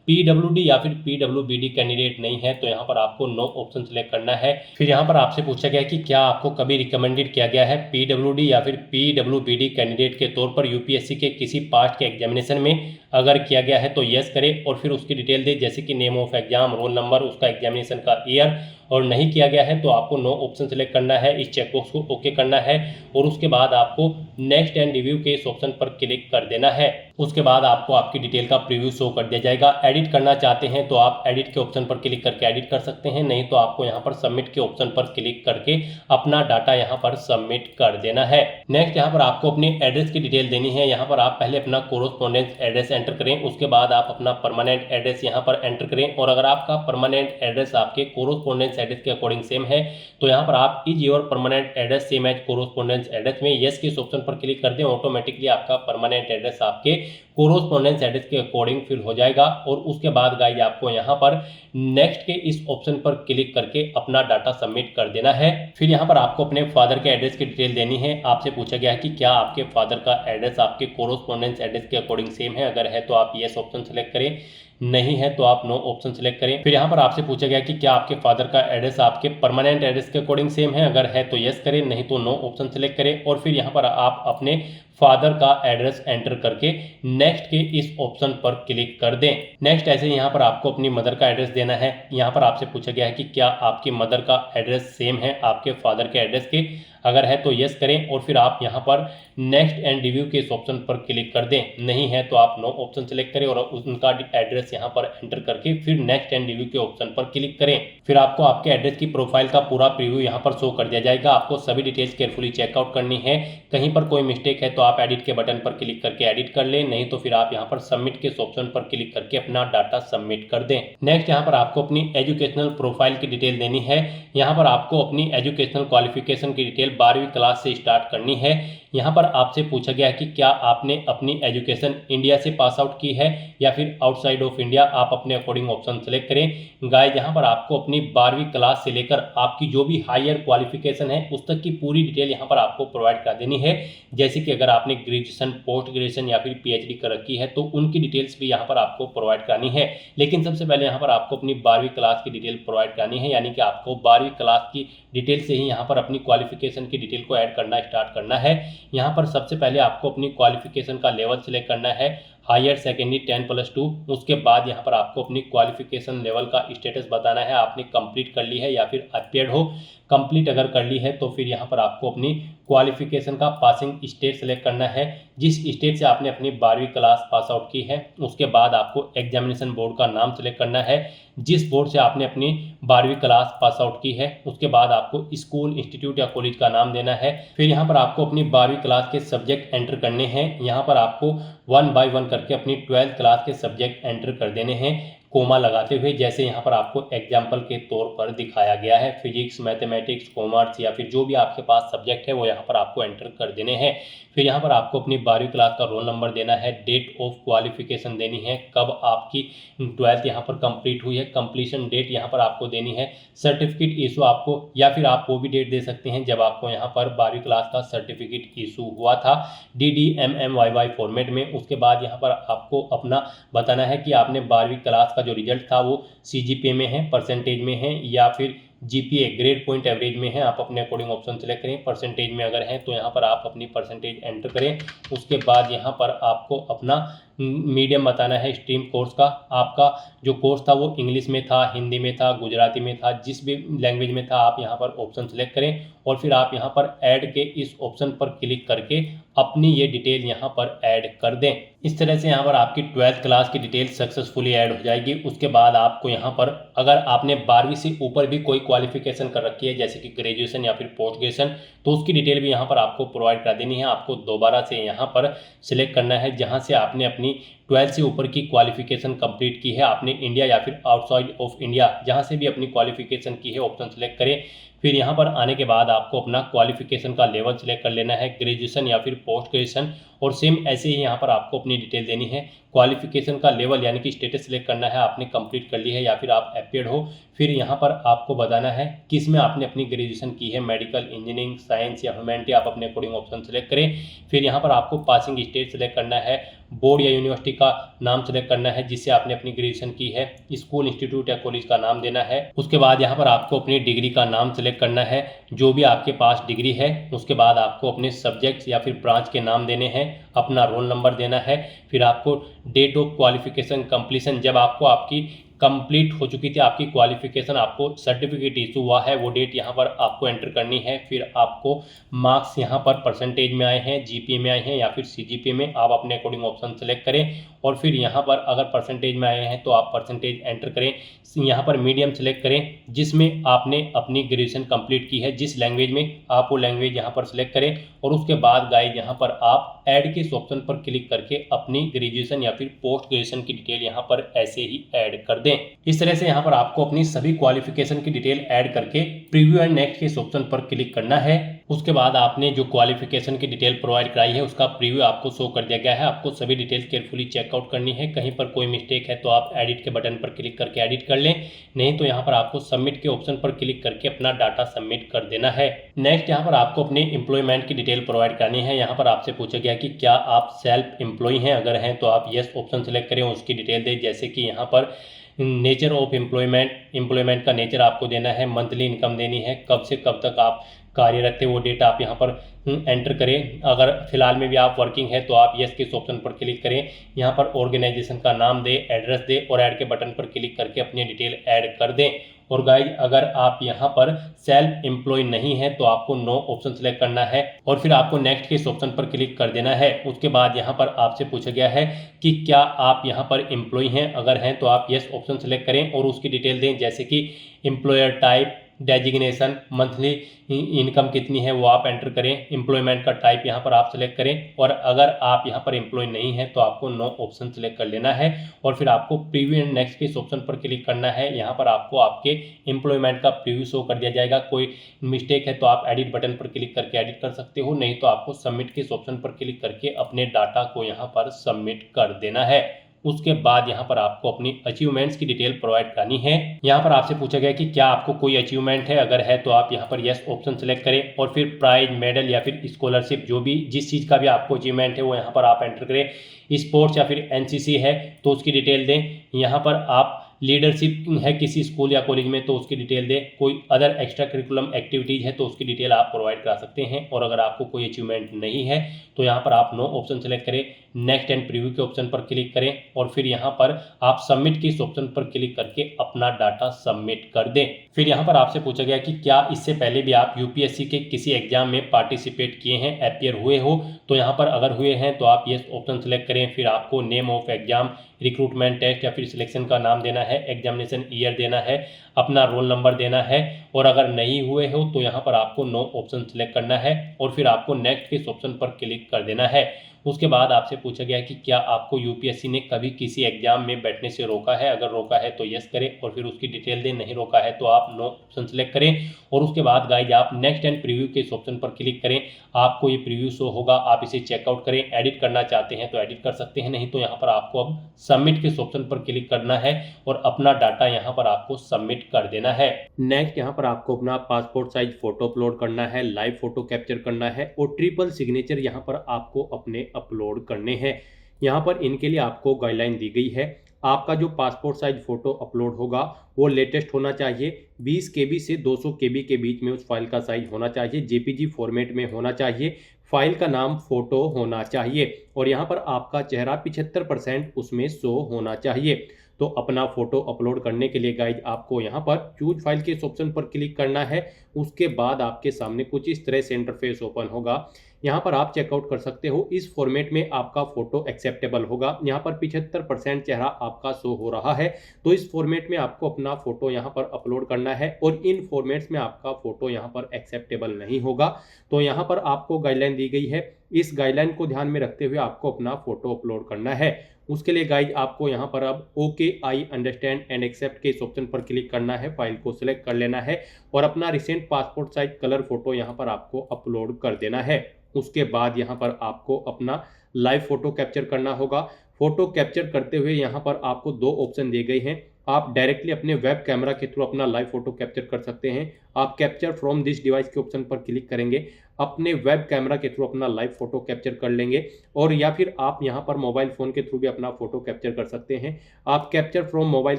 PWD या फिर PWBD कैंडिडेट नहीं है तो यहाँ पर आपको नो ऑप्शन सेलेक्ट करना है। फिर यहाँ पर आपसे पूछा गया है कि क्या आपको कभी रिकमेंडेड किया गया है PWD या फिर PWBD कैंडिडेट के तौर पर यूपीएससी के किसी पास्ट के एग्जामिनेशन में, अगर किया गया है तो यस करें और फिर उसकी डिटेल दे जैसे कि name of exam, roll number, उसका एग्जामिनेशन का ईयर। और नहीं किया गया है तो आपको नो ऑप्शन सेलेक्ट करना है, इस चेकबॉक्स को ओके करना है और उसके बाद आपको नेक्स्ट एंड रिव्यू के इस ऑप्शन पर क्लिक कर देना है। उसके बाद आपको आपकी डिटेल का प्रीव्यू शो कर दिया जाएगा। एडिट करना चाहते हैं तो आप एडिट के ऑप्शन पर क्लिक करके एडिट कर सकते हैं, नहीं तो आपको यहाँ पर सबमिट के ऑप्शन पर क्लिक करके अपना डाटा यहाँ पर सबमिट कर देना है। नेक्स्ट यहाँ पर आपको अपनी एड्रेस की डिटेल देनी है। यहाँ पर आप पहले अपना कोरोस्पोंडेंस एड्रेस एंटर करें, उसके बाद आप अपना परमानेंट एड्रेस यहाँ पर एंटर करें और अगर आपका परमानेंट एड्रेस आपके कोरोस्पोंडेंस एड्रेस के अकॉर्डिंग सेम है तो यहाँ पर आप is your permanent address same as correspondence address में यस के इस ऑप्शन पर क्लिक कर दें। ऑटोमेटिकली आपका परमानेंट एड्रेस आपके कोरोस्पोंडेंस एड्रेस के अकॉर्डिंग फिल हो जाएगा और उसके बाद गाइस आपको यहाँ पर नेक्स्ट के इस ऑप्शन पर क्लिक करके अपना डाटा सबमिट कर देना है। फिर यहाँ पर आपको अपने फादर के एड्रेस की डिटेल देनी है। आपसे पूछा गया है कि क्या आपके फादर का एड्रेस आपके कोरोस्पोंडेंस एड्रेस के अकॉर्डिंग सेम है, अगर है तो आप यस ऑप्शन सेलेक्ट करें, नहीं है तो आप नो ऑप्शन सेलेक्ट करें। फिर यहाँ पर आपसे पूछा गया कि क्या आपके फादर का एड्रेस आपके परमानेंट एड्रेस के अकॉर्डिंग सेम है, अगर है तो यस करें, नहीं तो नो ऑप्शन सेलेक्ट करें और फिर यहाँ पर आप अपने फादर का एड्रेस एंटर करके नेक्स्ट के इस ऑप्शन पर क्लिक कर दें। नेक्स्ट ऐसे यहाँ पर आपको अपनी मदर का एड्रेस देना है। यहाँ पर आपसे पूछा गया है कि क्या आपकी मदर का एड्रेस सेम है आपके फादर के एड्रेस के, अगर है तो यस करें और फिर आप यहाँ पर नेक्स्ट एंड रिव्यू के इस ऑप्शन पर क्लिक कर दें, नहीं है तो आप नो ऑप्शन सेलेक्ट करें और उनका एड्रेस यहाँ पर एंटर करके फिर नेक्स्ट एंड रिव्यू के ऑप्शन पर क्लिक करें। फिर आपको आपके एड्रेस की प्रोफाइल का पूरा प्रीव्यू यहाँ पर शो कर दिया जाएगा। आपको सभी डिटेल्स केयरफुली चेकआउट करनी है, कहीं पर कोई मिस्टेक है तो आप एडिट के बटन पर क्लिक करके एडिट कर लें, नहीं तो फिर आप यहाँ पर सबमिट के ऑप्शन पर क्लिक करके अपना डाटा सबमिट कर दें। नेक्स्ट यहाँ पर आपको अपनी एजुकेशनल प्रोफाइल की डिटेल देनी है। यहाँ पर आपको अपनी एजुकेशनल क्वालिफिकेशन की डिटेल डिटेल 12वीं क्लास से स्टार्ट करनी है। यहाँ पर आपसे पूछा गया है कि क्या आपने अपनी एजुकेशन इंडिया से पास आउट की है या फिर आउटसाइड ऑफ इंडिया, आप अपने अकॉर्डिंग ऑप्शन सेलेक्ट करें। गाइस यहाँ पर आपको अपनी 12वीं क्लास से लेकर आपकी जो भी हायर क्वालिफिकेशन है उस तक की पूरी डिटेल यहाँ पर आपको प्रोवाइड कर देनी है। जैसे कि अगर आपने ग्रेजुएशन, पोस्ट ग्रेजुएशन या फिर पीएचडी कर रखी है तो उनकी डिटेल्स भी यहाँ पर आपको प्रोवाइड करनी है। लेकिन सबसे पहले यहाँ पर आपको अपनी 12वीं क्लास की डिटेल प्रोवाइड करनी है, यानी कि आपको 12वीं क्लास की डिटेल से ही यहाँ पर अपनी क्वालिफिकेशन की डिटेल को ऐड करना स्टार्ट करना है। यहाँ पर सबसे पहले आपको अपनी क्वालिफिकेशन का लेवल सेलेक्ट करना है, हायर सेकेंडरी 10+2। उसके बाद यहाँ पर आपको अपनी क्वालिफिकेशन लेवल का स्टेटस बताना है, आपने कंप्लीट कर ली है या फिर अपियर्ड हो। कंप्लीट अगर कर ली है तो फिर यहाँ पर आपको अपनी क्वालिफिकेशन का पासिंग स्टेट सेलेक्ट करना है, जिस स्टेट से आपने अपनी 12वीं क्लास पास आउट की है। उसके बाद आपको एग्जामिनेशन बोर्ड का नाम सेलेक्ट करना है, जिस बोर्ड से आपने अपनी 12वीं क्लास पास आउट की है। उसके बाद आपको स्कूल, इंस्टीट्यूट या कॉलेज का नाम देना है। फिर यहाँ पर आपको अपनी 12वीं क्लास के सब्जेक्ट एंटर करने हैं। यहाँ पर आपको 1 बाय 1 करके अपनी 12th क्लास के सब्जेक्ट एंटर कर देने हैं, कोमा लगाते हुए, जैसे यहाँ पर आपको एग्जाम्पल के तौर पर दिखाया गया है। फिजिक्स, मैथमेटिक्स, कॉमर्स या फिर जो भी आपके पास सब्जेक्ट है वो यहाँ पर आपको एंटर कर देने हैं। फिर यहाँ पर आपको अपनी 12वीं क्लास का रोल नंबर देना है, डेट ऑफ क्वालिफिकेशन देनी है, कब आपकी 12th यहाँ पर कंप्लीट हुई है, कंप्लीशन डेट यहाँ पर आपको देनी है, सर्टिफिकेट इशू आपको, या फिर आप वो भी डेट दे सकते हैं जब आपको यहाँ पर 12वीं क्लास का सर्टिफिकेट इशू हुआ था DDMMYY फॉर्मेट में। उसके बाद यहाँ पर आपको अपना बताना है कि आपने 12वीं क्लास का जो रिजल्ट था वो CGPA में है, परसेंटेज में है या फिर GPA ग्रेड पॉइंट एवरेज में है। आप अपने अकॉर्डिंग ऑप्शन सेलेक्ट करें। परसेंटेज में अगर है तो यहाँ पर आप अपनी परसेंटेज एंटर करें। उसके बाद यहाँ पर आपको अपना मीडियम बताना है स्ट्रीम कोर्स का। आपका जो कोर्स था वो इंग्लिश में था, हिंदी में था, गुजराती में था, जिस भी लैंग्वेज में था आप यहाँ पर ऑप्शन सेलेक्ट करें और फिर आप यहाँ पर ऐड के इस ऑप्शन पर क्लिक करके अपनी ये डिटेल यहाँ पर ऐड कर दें। इस तरह से यहाँ पर आपकी 12th क्लास की डिटेल सक्सेसफुली ऐड हो जाएगी। उसके बाद आपको यहाँ पर अगर आपने 12वीं से ऊपर भी कोई क्वालिफिकेशन कर रखी है जैसे कि ग्रेजुएशन या फिर पोस्ट ग्रेजुएशन, तो उसकी डिटेल भी यहाँ पर आपको प्रोवाइड कर देनी है। आपको दोबारा से यहाँ पर सिलेक्ट करना है जहाँ से आपने अपनी 12th से ऊपर की क्वालिफिकेशन कंप्लीट की है, आपने इंडिया या फिर आउटसाइड ऑफ इंडिया जहाँ से भी अपनी क्वालिफिकेशन की है ऑप्शन सेलेक्ट करें। फिर यहाँ पर आने के बाद आपको अपना क्वालिफिकेशन का लेवल सेलेक्ट कर लेना है, ग्रेजुएशन या फिर पोस्ट ग्रेजुएशन, और सेम ऐसे ही यहाँ पर आपको अपनी डिटेल देनी है। क्वालिफिकेशन का लेवल यानी कि स्टेटस सेलेक्ट करना है, आपने कंप्लीट कर ली है या फिर आप अपियर्ड हो। फिर यहाँ पर आपको बताना है किस में आपने अपनी ग्रेजुएशन की है, मेडिकल, इंजीनियरिंग, साइंस या ह्यूमैनिटी, आप अपने अकॉर्डिंग ऑप्शन सेलेक्ट करें। फिर यहाँ पर आपको पासिंग स्टेट सेलेक्ट करना है, बोर्ड या यूनिवर्सिटी का नाम सेलेक्ट करना है जिससे आपने अपनी ग्रेजुएशन की है, स्कूल, इंस्टीट्यूट या कॉलेज का नाम देना है। उसके बाद यहाँ पर आपको अपनी डिग्री का नाम सेलेक्ट करना है, जो भी आपके पास डिग्री है। उसके बाद आपको अपने सब्जेक्ट्स या फिर ब्रांच के नाम देने हैं, अपना रोल नंबर देना है। फिर आपको डेट ऑफ क्वालिफिकेशन कंप्लीशन, जब आपको आपकी कंप्लीट हो चुकी थी आपकी क्वालिफिकेशन, आपको सर्टिफिकेट इशू हुआ है, वो डेट यहाँ पर आपको एंटर करनी है। फिर आपको मार्क्स यहाँ पर परसेंटेज में आए हैं, GPA में आए हैं या फिर CGPA में, आप अपने अकॉर्डिंग ऑप्शन सेलेक्ट करें। और फिर यहाँ पर अगर परसेंटेज में आए हैं तो आप परसेंटेज एंटर करें। यहाँ पर मीडियम सेलेक्ट करें जिसमें आपने अपनी ग्रेजुएशन कंप्लीट की है, जिस लैंग्वेज में आप वो लैंग्वेज यहाँ पर सेलेक्ट करें। और उसके बाद गाइस यहाँ पर आप ऐड के इस ऑप्शन पर क्लिक करके अपनी ग्रेजुएशन या फिर पोस्ट ग्रेजुएशन की डिटेल यहाँ पर ऐसे ही ऐड कर दें। इस तरह से यहाँ पर आपको अपनी सभी क्वालिफिकेशन की डिटेल ऐड करके प्रीव्यू एंड नेक्स्ट के इस ऑप्शन पर क्लिक करना है। उसके बाद आपने जो क्वालिफिकेशन की डिटेल प्रोवाइड कराई है उसका प्रीव्यू आपको शो कर दिया गया है। आपको सभी डिटेल्स केयरफुली चेकआउट करनी है, कहीं पर कोई मिस्टेक है तो आप एडिट के बटन पर क्लिक करके एडिट कर लें, नहीं तो यहाँ पर आपको सबमिट के ऑप्शन पर क्लिक करके अपना डाटा सबमिट कर देना है। नेक्स्ट यहाँ पर आपको अपने एम्प्लॉयमेंट की डिटेल प्रोवाइड करनी है। यहाँ पर आपसे पूछा गया कि क्या आप सेल्फ एम्प्लॉय हैं, अगर हैं तो आप यस ऑप्शन सेलेक्ट करें, उसकी डिटेल दें। जैसे कि यहाँ पर नेचर ऑफ एम्प्लॉयमेंट का नेचर आपको देना है, मंथली इनकम देनी है, कब से कब तक आप कार्यरत है वो डेट आप यहाँ पर एंटर करें। अगर फिलहाल में भी आप वर्किंग है तो आप यस के इस ऑप्शन पर क्लिक करें। यहाँ पर ऑर्गेनाइजेशन का नाम दे, एड्रेस दे और ऐड के बटन पर क्लिक करके अपनी डिटेल ऐड कर दें। और गाइज अगर आप यहाँ पर सेल्फ एम्प्लॉय नहीं है तो आपको नो ऑप्शन सेलेक्ट करना है और फिर आपको नेक्स्ट के इस ऑप्शन पर क्लिक कर देना है। उसके बाद यहाँ पर आपसे पूछा गया है कि क्या आप यहाँ पर एम्प्लॉय हैं, अगर हैं तो आप यस ऑप्शन सेलेक्ट करें और उसकी डिटेल दें, जैसे कि employer type, designation, monthly income कितनी है वो आप एंटर करें, एम्प्लॉयमेंट का टाइप यहाँ पर आप सेलेक्ट करें, और अगर आप यहाँ पर एम्प्लॉय नहीं है तो आपको नो ऑप्शन सेलेक्ट कर लेना है, और फिर आपको प्रीव्यू एंड नेक्स्ट के इस ऑप्शन पर क्लिक करना है। यहाँ पर आपको आपके एम्प्लॉयमेंट का प्रीव्यू शो कर दिया जाएगा। कोई मिस्टेक है तो आप एडिट बटन पर क्लिक करके एडिट कर सकते हो, नहीं तो आपको सबमिट के इस ऑप्शन पर क्लिक करके अपने डाटा को यहाँ पर सबमिट कर देना है। उसके बाद यहाँ पर आपको अपनी अचीवमेंट्स की डिटेल प्रोवाइड करनी है। यहाँ पर आपसे पूछा गया कि क्या आपको कोई अचीवमेंट है, अगर है तो आप यहाँ पर यस ऑप्शन सेलेक्ट करें, और फिर प्राइज, मेडल या फिर स्कॉलरशिप, जो भी जिस चीज़ का भी आपको अचीवमेंट है वो यहाँ पर आप एंटर करें। स्पोर्ट्स या फिर एनसीसी है तो उसकी डिटेल दें। यहाँ पर आप लीडरशिप है किसी स्कूल या कॉलेज में तो उसकी डिटेल दें। कोई अदर एक्स्ट्रा करिकुलम एक्टिविटीज़ है तो उसकी डिटेल आप प्रोवाइड करा सकते हैं। और अगर आपको कोई अचीवमेंट नहीं है तो यहाँ पर आप नो ऑप्शन सेलेक्ट करें, नेक्स्ट एंड प्रीव्यू के ऑप्शन पर क्लिक करें, और फिर यहाँ पर आप सबमिट के इस ऑप्शन पर क्लिक करके अपना डाटा सबमिट कर दें। फिर यहाँ पर आपसे पूछा गया कि क्या इससे पहले भी आप यूपीएससी के किसी एग्जाम में पार्टिसिपेट किए हैं, अपियर हुए हो, तो यहाँ पर अगर हुए हैं तो आप यस ऑप्शन सेलेक्ट करें। फिर आपको name of exam, recruitment test या फिर सिलेक्शन का नाम देना है, एग्जामिनेशन ईयर देना है, अपना रोल नंबर देना है, और अगर नहीं हुए हो तो यहाँ पर आपको नो ऑप्शन सेलेक्ट करना है, और फिर आपको नेक्स्ट के इस ऑप्शन पर क्लिक कर देना है। उसके बाद आपसे पूछा गया कि क्या आपको यूपीएससी ने कभी किसी एग्जाम में बैठने से रोका है, अगर रोका है तो यस करें और फिर उसकी डिटेल दें, नहीं रोका है तो आप नो ऑप्शन सेलेक्ट करें। और उसके बाद गाइज आप नेक्स्ट एंड प्रीव्यू के इस ऑप्शन पर क्लिक करें। आपको ये प्रीव्यू शो होगा, आप इसे चेकआउट करें। एडिट करना चाहते हैं तो एडिट कर सकते हैं, नहीं तो यहाँ पर आपको अब सबमिट के इस ऑप्शन पर क्लिक करना है और अपना डाटा यहाँ पर आपको सबमिट कर देना है। नेक्स्ट यहाँ पर आपको अपना पासपोर्ट साइज फोटो अपलोड करना है, लाइव फोटो कैप्चर करना है, और ट्रिपल सिग्नेचर यहाँ पर आपको अपने अपलोड करने हैं। यहाँ पर इनके लिए आपको गाइडलाइन दी गई है। आपका जो पासपोर्ट साइज फोटो अपलोड होगा वो लेटेस्ट होना चाहिए, 20 KB से 200 KB के बीच में उस फाइल का साइज होना चाहिए, जेपीजी फॉर्मेट में होना चाहिए, फाइल का नाम फोटो होना चाहिए, और यहाँ पर आपका चेहरा 75% उसमें शो होना चाहिए। तो अपना फोटो अपलोड करने के लिए गाइज आपको यहाँ पर चूज फाइल के इस ऑप्शन पर क्लिक करना है। उसके बाद आपके सामने कुछ इस तरह से इंटरफेस ओपन होगा। यहाँ पर आप चेकआउट कर सकते हो, इस फॉर्मेट में आपका फोटो एक्सेप्टेबल होगा। यहाँ पर 75% चेहरा आपका शो हो रहा है, तो इस फॉर्मेट में आपको अपना फोटो यहाँ पर अपलोड करना है, और इन फॉर्मेट्स में आपका फोटो यहाँ पर एक्सेप्टेबल नहीं होगा। तो यहाँ पर आपको गाइडलाइन दी गई है, इस गाइडलाइन को ध्यान में रखते हुए आपको अपना फोटो अपलोड करना है। उसके लिए गाइज आपको यहाँ पर अब okay I understand and accept के इस ऑप्शन पर क्लिक करना है, फाइल को सिलेक्ट कर लेना है, और अपना recent passport size colour photo यहाँ पर आपको अपलोड कर देना है। उसके बाद यहाँ पर आपको अपना लाइव फोटो कैप्चर करना होगा। फोटो कैप्चर करते हुए यहाँ पर आपको दो ऑप्शन दिए गए हैं। आप डायरेक्टली अपने वेब कैमरा के थ्रू अपना लाइव फोटो कैप्चर कर सकते हैं। आप कैप्चर फ्रॉम दिस डिवाइस के ऑप्शन पर क्लिक करेंगे, अपने वेब कैमरा के थ्रू अपना लाइव फोटो कैप्चर कर लेंगे, और या फिर आप यहाँ पर मोबाइल फ़ोन के थ्रू भी अपना फोटो कैप्चर कर सकते हैं। आप कैप्चर फ्रॉम मोबाइल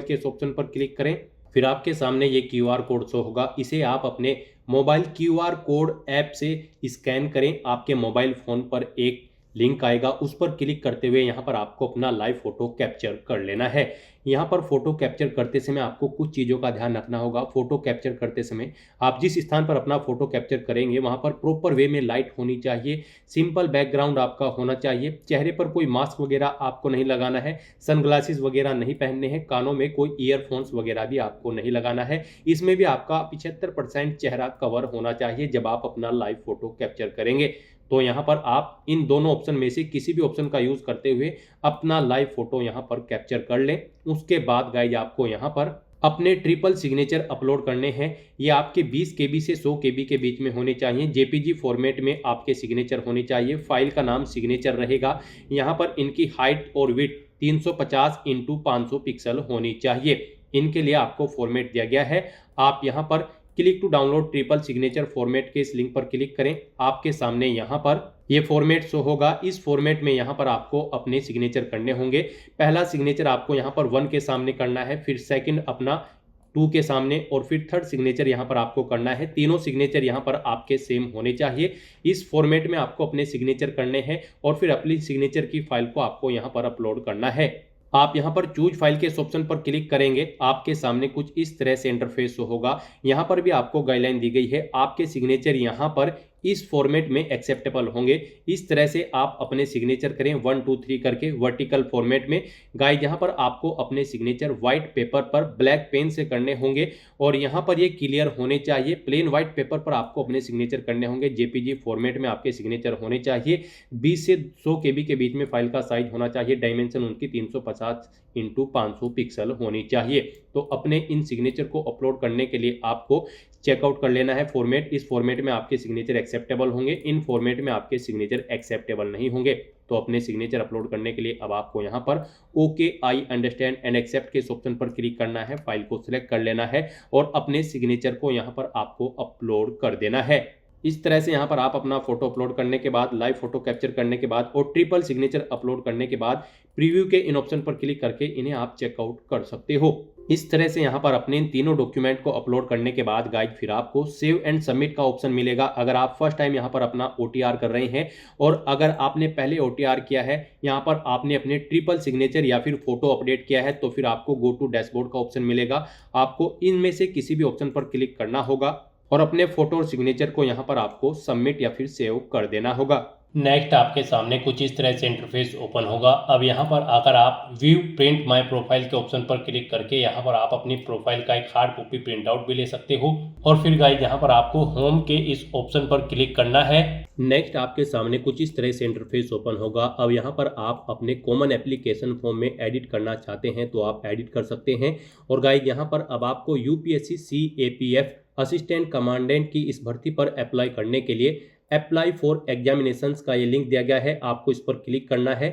के इस ऑप्शन पर क्लिक करें, फिर आपके सामने ये QR कोड शो होगा। इसे आप अपने मोबाइल QR कोड ऐप से स्कैन करें। आपके मोबाइल फ़ोन पर एक लिंक आएगा, उस पर क्लिक करते हुए यहाँ पर आपको अपना लाइव फोटो कैप्चर कर लेना है। यहाँ पर फोटो कैप्चर करते समय आपको कुछ चीज़ों का ध्यान रखना होगा। फोटो कैप्चर करते समय आप जिस स्थान पर अपना फोटो कैप्चर करेंगे वहाँ पर प्रॉपर वे में लाइट होनी चाहिए, सिंपल बैकग्राउंड आपका होना चाहिए, चेहरे पर कोई मास्क वगैरह आपको नहीं लगाना है, सनग्लासेस वगैरह नहीं पहनने हैं, कानों में कोई ईयरफोन्स वगैरह भी आपको नहीं लगाना है। इसमें भी आपका 75% चेहरा कवर होना चाहिए जब आप अपना लाइव फोटो कैप्चर करेंगे। तो यहाँ पर आप इन दोनों ऑप्शन में से किसी भी ऑप्शन का यूज़ करते हुए अपना लाइव फोटो यहाँ पर कैप्चर कर लें। उसके बाद गाइज आपको यहाँ पर अपने ट्रिपल सिग्नेचर अपलोड करने हैं। ये आपके 20 KB से 100 KB के बीच में होने चाहिए। जेपीजी फॉर्मेट में आपके सिग्नेचर होने चाहिए। फाइल का नाम सिग्नेचर रहेगा। यहाँ पर इनकी हाइट और विड्थ 350 × 500 पिक्सल होनी चाहिए। इनके लिए आपको फॉर्मेट दिया गया है। आप यहाँ पर click to download triple signature format के इस लिंक पर क्लिक करें। आपके सामने यहाँ पर ये फॉर्मेट शो होगा। इस फॉर्मेट में यहाँ पर आपको अपने सिग्नेचर करने होंगे। पहला सिग्नेचर आपको यहाँ पर 1 के सामने करना है, फिर सेकंड अपना 2 के सामने, और फिर थर्ड सिग्नेचर यहाँ पर आपको करना है। तीनों सिग्नेचर यहाँ पर आपके सेम होने चाहिए। इस फॉर्मेट में आपको अपने सिग्नेचर करने हैं और फिर अपनी सिग्नेचर की फाइल को आपको यहाँ पर अपलोड करना है। आप यहाँ पर चूज फाइल के इस ऑप्शन पर क्लिक करेंगे, आपके सामने कुछ इस तरह से इंटरफेस होगा। यहाँ पर भी आपको गाइडलाइन दी गई है। आपके सिग्नेचर यहाँ पर इस फॉर्मेट में एक्सेप्टेबल होंगे। इस तरह से आप अपने सिग्नेचर करें 1 2 3 करके वर्टिकल फॉर्मेट में। गाइस यहाँ पर आपको अपने सिग्नेचर व्हाइट पेपर पर ब्लैक पेन से करने होंगे और यहाँ पर ये क्लियर होने चाहिए। प्लेन व्हाइट पेपर पर आपको अपने सिग्नेचर करने होंगे। जेपीजी फॉर्मेट में आपके सिग्नेचर होने चाहिए। 20 से 100 KB के बीच में फाइल का साइज होना चाहिए। डायमेंशन उनकी 350 × 500 पिक्सल होनी चाहिए। तो अपने इन सिग्नेचर को अपलोड करने के लिए आपको चेकआउट कर लेना है फॉर्मेट। इस फॉर्मेट में आपके सिग्नेचर एक्सेप्टेबल होंगे, इन फॉर्मेट में आपके सिग्नेचर एक्सेप्टेबल नहीं होंगे। तो अपने सिग्नेचर अपलोड करने के लिए अब आपको यहाँ पर okay I understand and accept के इस ऑप्शन पर क्लिक करना है, फाइल को सिलेक्ट कर लेना है और अपने सिग्नेचर को यहाँ पर आपको अपलोड कर देना है। इस तरह से यहाँ पर आप अपना फोटो अपलोड करने के बाद, लाइव फोटो कैप्चर करने के बाद और ट्रिपल सिग्नेचर अपलोड करने के बाद प्रीव्यू के इन ऑप्शन पर क्लिक करके इन्हें आप चेकआउट कर सकते हो। इस तरह से यहाँ पर अपने इन तीनों डॉक्यूमेंट को अपलोड करने के बाद गाइज फिर आपको सेव एंड सबमिट का ऑप्शन मिलेगा। अगर आप फर्स्ट टाइम यहाँ पर अपना OTR कर रहे हैं और अगर आपने पहले OTR किया है, यहाँ पर आपने अपने ट्रिपल सिग्नेचर या फिर फोटो अपडेट किया है, तो फिर आपको गो टू डैशबोर्ड का ऑप्शन मिलेगा। आपको इनमें से किसी भी ऑप्शन पर क्लिक करना होगा और अपने फोटो और सिग्नेचर को यहाँ पर आपको सबमिट या फिर सेव कर देना होगा। नेक्स्ट आपके सामने कुछ इस तरह से इंटरफेस ओपन होगा। अब यहाँ पर आकर आप व्यू प्रिंट माय प्रोफाइल के ऑप्शन पर क्लिक करके यहाँ पर आप अपनी प्रोफाइल का एक हार्ड कॉपी प्रिंट आउट भी ले सकते हो। और फिर गाइस यहाँ पर आपको होम के इस ऑप्शन पर क्लिक करना है। नेक्स्ट आपके सामने कुछ इस तरह से इंटरफेस ओपन होगा। अब यहाँ पर आप अपने कॉमन एप्लीकेशन फॉर्म में एडिट करना चाहते हैं तो आप एडिट कर सकते हैं। और गाइस यहाँ पर अब आपको UPSC CAPF असिस्टेंट कमांडेंट की इस भर्ती पर अप्लाई करने के लिए अप्लाई फॉर एग्जामिनेशंस का ये लिंक दिया गया है, आपको इस पर क्लिक करना है।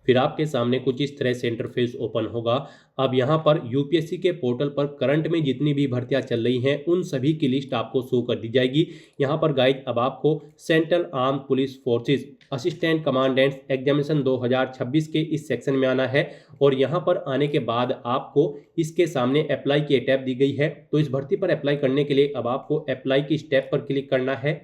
फिर आपके सामने कुछ इस तरह से इंटरफेस ओपन होगा। अब यहाँ पर UPSC के पोर्टल पर करंट में जितनी भी भर्तियां चल रही हैं उन सभी की लिस्ट आपको शो कर दी जाएगी। यहाँ पर गाइड अब आपको central arm police forces assistant commandants examination 2026 के इस सेक्शन में आना है। और यहाँ पर आने के बाद आपको इसके सामने अप्लाई की टैब दी गई है। तो इस भर्ती पर अप्लाई करने के लिए अब आपको अप्लाई की स्टेप पर क्लिक करना है।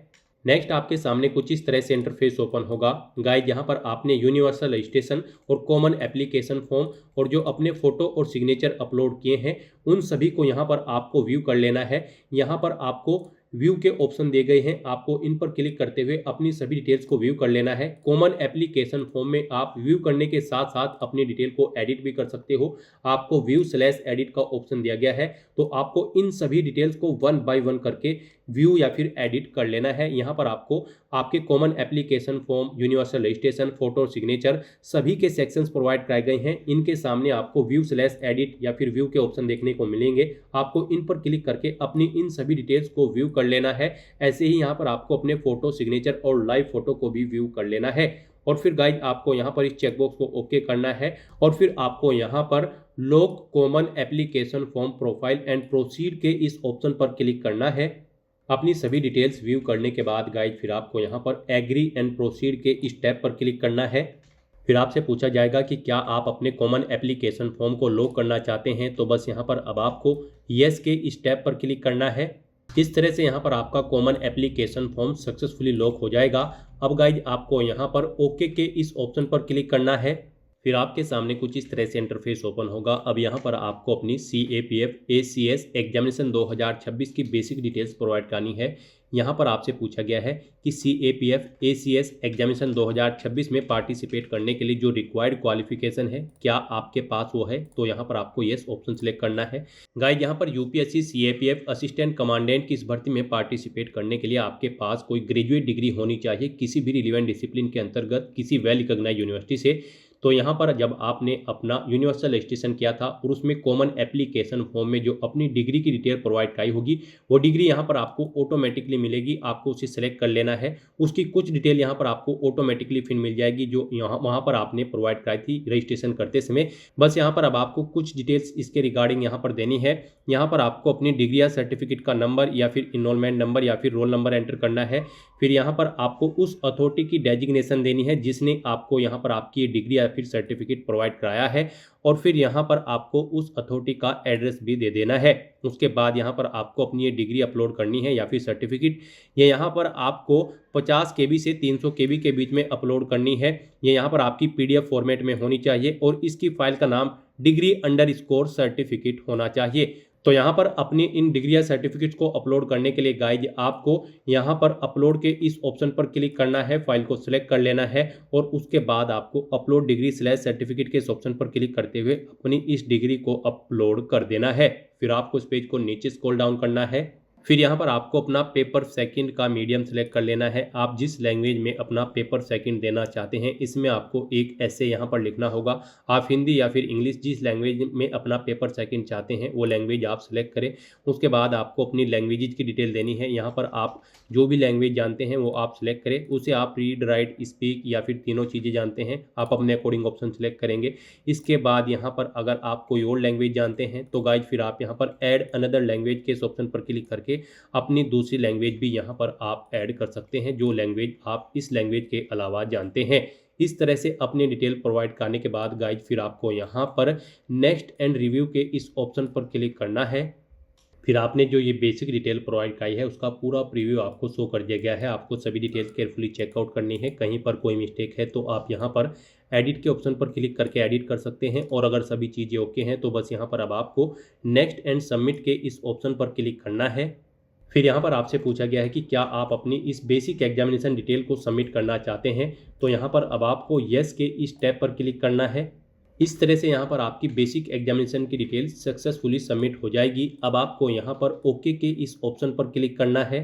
नेक्स्ट आपके सामने कुछ इस तरह से इंटरफेस ओपन होगा। गाइस यहाँ पर आपने यूनिवर्सल रजिस्ट्रेशन और कॉमन एप्लीकेशन फॉर्म और जो अपने फोटो और सिग्नेचर अपलोड किए हैं उन सभी को यहाँ पर आपको व्यू कर लेना है। यहाँ पर आपको व्यू के ऑप्शन दिए गए हैं, आपको इन पर क्लिक करते हुए अपनी सभी डिटेल्स को व्यू कर लेना है। कॉमन एप्लीकेशन फॉर्म में आप व्यू करने के साथ साथ अपनी डिटेल को एडिट भी कर सकते हो। आपको व्यू/एडिट का ऑप्शन दिया गया है, तो आपको इन सभी डिटेल्स को 1 बाय 1 करके व्यू या फिर एडिट कर लेना है। यहाँ पर आपको आपके common application form, universal registration, photo और सिग्नेचर सभी के सेक्शंस प्रोवाइड कराए गए हैं। इनके सामने आपको व्यू/एडिट या फिर व्यू के ऑप्शन देखने को मिलेंगे। आपको इन पर क्लिक करके अपनी इन सभी डिटेल्स को व्यू कर लेना है। ऐसे ही यहाँ पर आपको अपने फोटो, सिग्नेचर और लाइव फोटो को भी व्यू कर लेना है। और फिर गाइस आपको यहाँ पर इस चेकबॉक्स को ओके करना है और फिर आपको यहाँ पर log common application form profile and proceed के इस ऑप्शन पर क्लिक करना है। अपनी सभी डिटेल्स व्यू करने के बाद गाइस फिर आपको यहाँ पर एग्री एंड प्रोसीड के इस टैब पर क्लिक करना है। फिर आपसे पूछा जाएगा कि क्या आप अपने कॉमन एप्लीकेशन फॉर्म को लॉक करना चाहते हैं, तो बस यहाँ पर अब आपको येस के इस टैब पर क्लिक करना है। इस तरह से यहाँ पर आपका common application form successfully lock हो जाएगा। अब गाइज आपको यहाँ पर ओके के इस ऑप्शन पर क्लिक करना है। फिर आपके सामने कुछ इस तरह से इंटरफेस ओपन होगा। अब यहाँ पर आपको अपनी CAPF ACS एग्जामिनेशन 2026 की बेसिक डिटेल्स प्रोवाइड करनी है। यहाँ पर आपसे पूछा गया है कि CAPF ACS एग्जामिनेशन 2026 में पार्टिसिपेट करने के लिए जो रिक्वायर्ड क्वालिफिकेशन है क्या आपके पास वो है, तो यहाँ पर आपको येस ऑप्शन सेलेक्ट करना है। गाइस यहाँ पर UPSC CAPF असिस्टेंट कमांडेंट की इस भर्ती में पार्टिसिपेट करने के लिए आपके पास कोई ग्रेजुएट डिग्री होनी चाहिए किसी भी रिलेवेंट डिसिप्लिन के अंतर्गत किसी वेल रिकॉग्नाइज्ड यूनिवर्सिटी से। तो यहाँ पर जब आपने अपना यूनिवर्सल रजिस्ट्रेशन किया था और उसमें कॉमन एप्लीकेशन फॉर्म में जो अपनी डिग्री की डिटेल प्रोवाइड कराई होगी वो डिग्री यहाँ पर आपको ऑटोमेटिकली मिलेगी। आपको उसे सेलेक्ट कर लेना है। उसकी कुछ डिटेल यहाँ पर आपको ऑटोमेटिकली फिर मिल जाएगी जो वहाँ पर आपने प्रोवाइड कराई थी रजिस्ट्रेशन करते समय। बस यहाँ पर अब आपको कुछ डिटेल्स इसके रिगार्डिंग यहाँ पर देनी है। यहाँ पर आपको अपनी डिग्री या सर्टिफिकेट का नंबर या फिर इनरोलमेंट नंबर या फिर रोल नंबर एंटर करना है। फिर यहाँ पर आपको उस अथॉरिटी की डेजिग्नेशन देनी है जिसने आपको यहाँ पर आपकी डिग्री या फिर सर्टिफिकेट प्रोवाइड कराया है। और फिर यहाँ पर आपको उस अथॉरिटी का एड्रेस भी दे देना है। उसके बाद यहाँ पर आपको अपनी ये डिग्री अपलोड करनी है या फिर सर्टिफिकेट। ये यहाँ पर आपको 50 KB से 300 KB के बीच में अपलोड करनी है। ये यहाँ पर आपकी PDF फॉर्मेट में होनी चाहिए और इसकी फाइल का नाम डिग्री _ सर्टिफिकेट होना चाहिए। तो यहाँ पर अपनी इन डिग्री या सर्टिफिकेट्स को अपलोड करने के लिए गाइज आपको यहाँ पर अपलोड के इस ऑप्शन पर क्लिक करना है, फाइल को सिलेक्ट कर लेना है और उसके बाद आपको अपलोड डिग्री / सर्टिफिकेट के इस ऑप्शन पर क्लिक करते हुए अपनी इस डिग्री को अपलोड कर देना है। फिर आपको इस पेज को नीचे स्क्रॉल डाउन करना है। फिर यहाँ पर आपको अपना पेपर सेकंड का मीडियम सेलेक्ट कर लेना है। आप जिस लैंग्वेज में अपना पेपर सेकंड देना चाहते हैं इसमें आपको एक ऐसे यहाँ पर लिखना होगा। आप हिंदी या फिर इंग्लिश जिस लैंग्वेज में अपना पेपर सेकंड चाहते हैं वो लैंग्वेज आप सेलेक्ट करें। उसके बाद आपको अपनी लैंग्वेज की डिटेल देनी है। यहाँ पर आप जो भी लैंग्वेज जानते हैं वो आप सिलेक्ट करें। उसे आप रीड, राइट, स्पीक या फिर तीनों चीज़ें जानते हैं आप अपने अकॉर्डिंग ऑप्शन सेलेक्ट करेंगे। इसके बाद यहाँ पर अगर आप कोई और लैंग्वेज जानते हैं तो गाइज फिर आप यहाँ पर ऐड अनदर लैंग्वेज के इस ऑप्शन पर क्लिक करके अपनी दूसरी लैंग्वेज भी यहाँ पर आप ऐड कर सकते हैं, जो लैंग्वेज आप इस लैंग्वेज के अलावा जानते हैं। इस तरह से अपनी डिटेल प्रोवाइड करने के बाद गाइज फिर आपको यहाँ पर नेक्स्ट एंड रिव्यू के इस ऑप्शन पर क्लिक करना है। फिर आपने जो ये बेसिक डिटेल प्रोवाइड कराई है उसका पूरा प्रीव्यू आपको शो कर दिया गया है। आपको सभी डिटेल्स केयरफुली चेकआउट करनी है। कहीं पर कोई मिस्टेक है तो आप यहाँ पर एडिट के ऑप्शन पर क्लिक करके एडिट कर सकते हैं और अगर सभी चीज़ें ओके हैं तो बस यहाँ पर अब आपको नेक्स्ट एंड सबमिट के इस ऑप्शन पर क्लिक करना है। फिर यहाँ पर आपसे पूछा गया है कि क्या आप अपनी इस बेसिक एग्जामिनेशन डिटेल को सबमिट करना चाहते हैं, तो यहाँ पर अब आपको येस के इस टैब पर क्लिक करना है। इस तरह से यहाँ पर आपकी बेसिक एग्जामिनेशन की डिटेल सक्सेसफुली सबमिट हो जाएगी। अब आपको यहाँ पर ओके के इस ऑप्शन पर क्लिक करना है।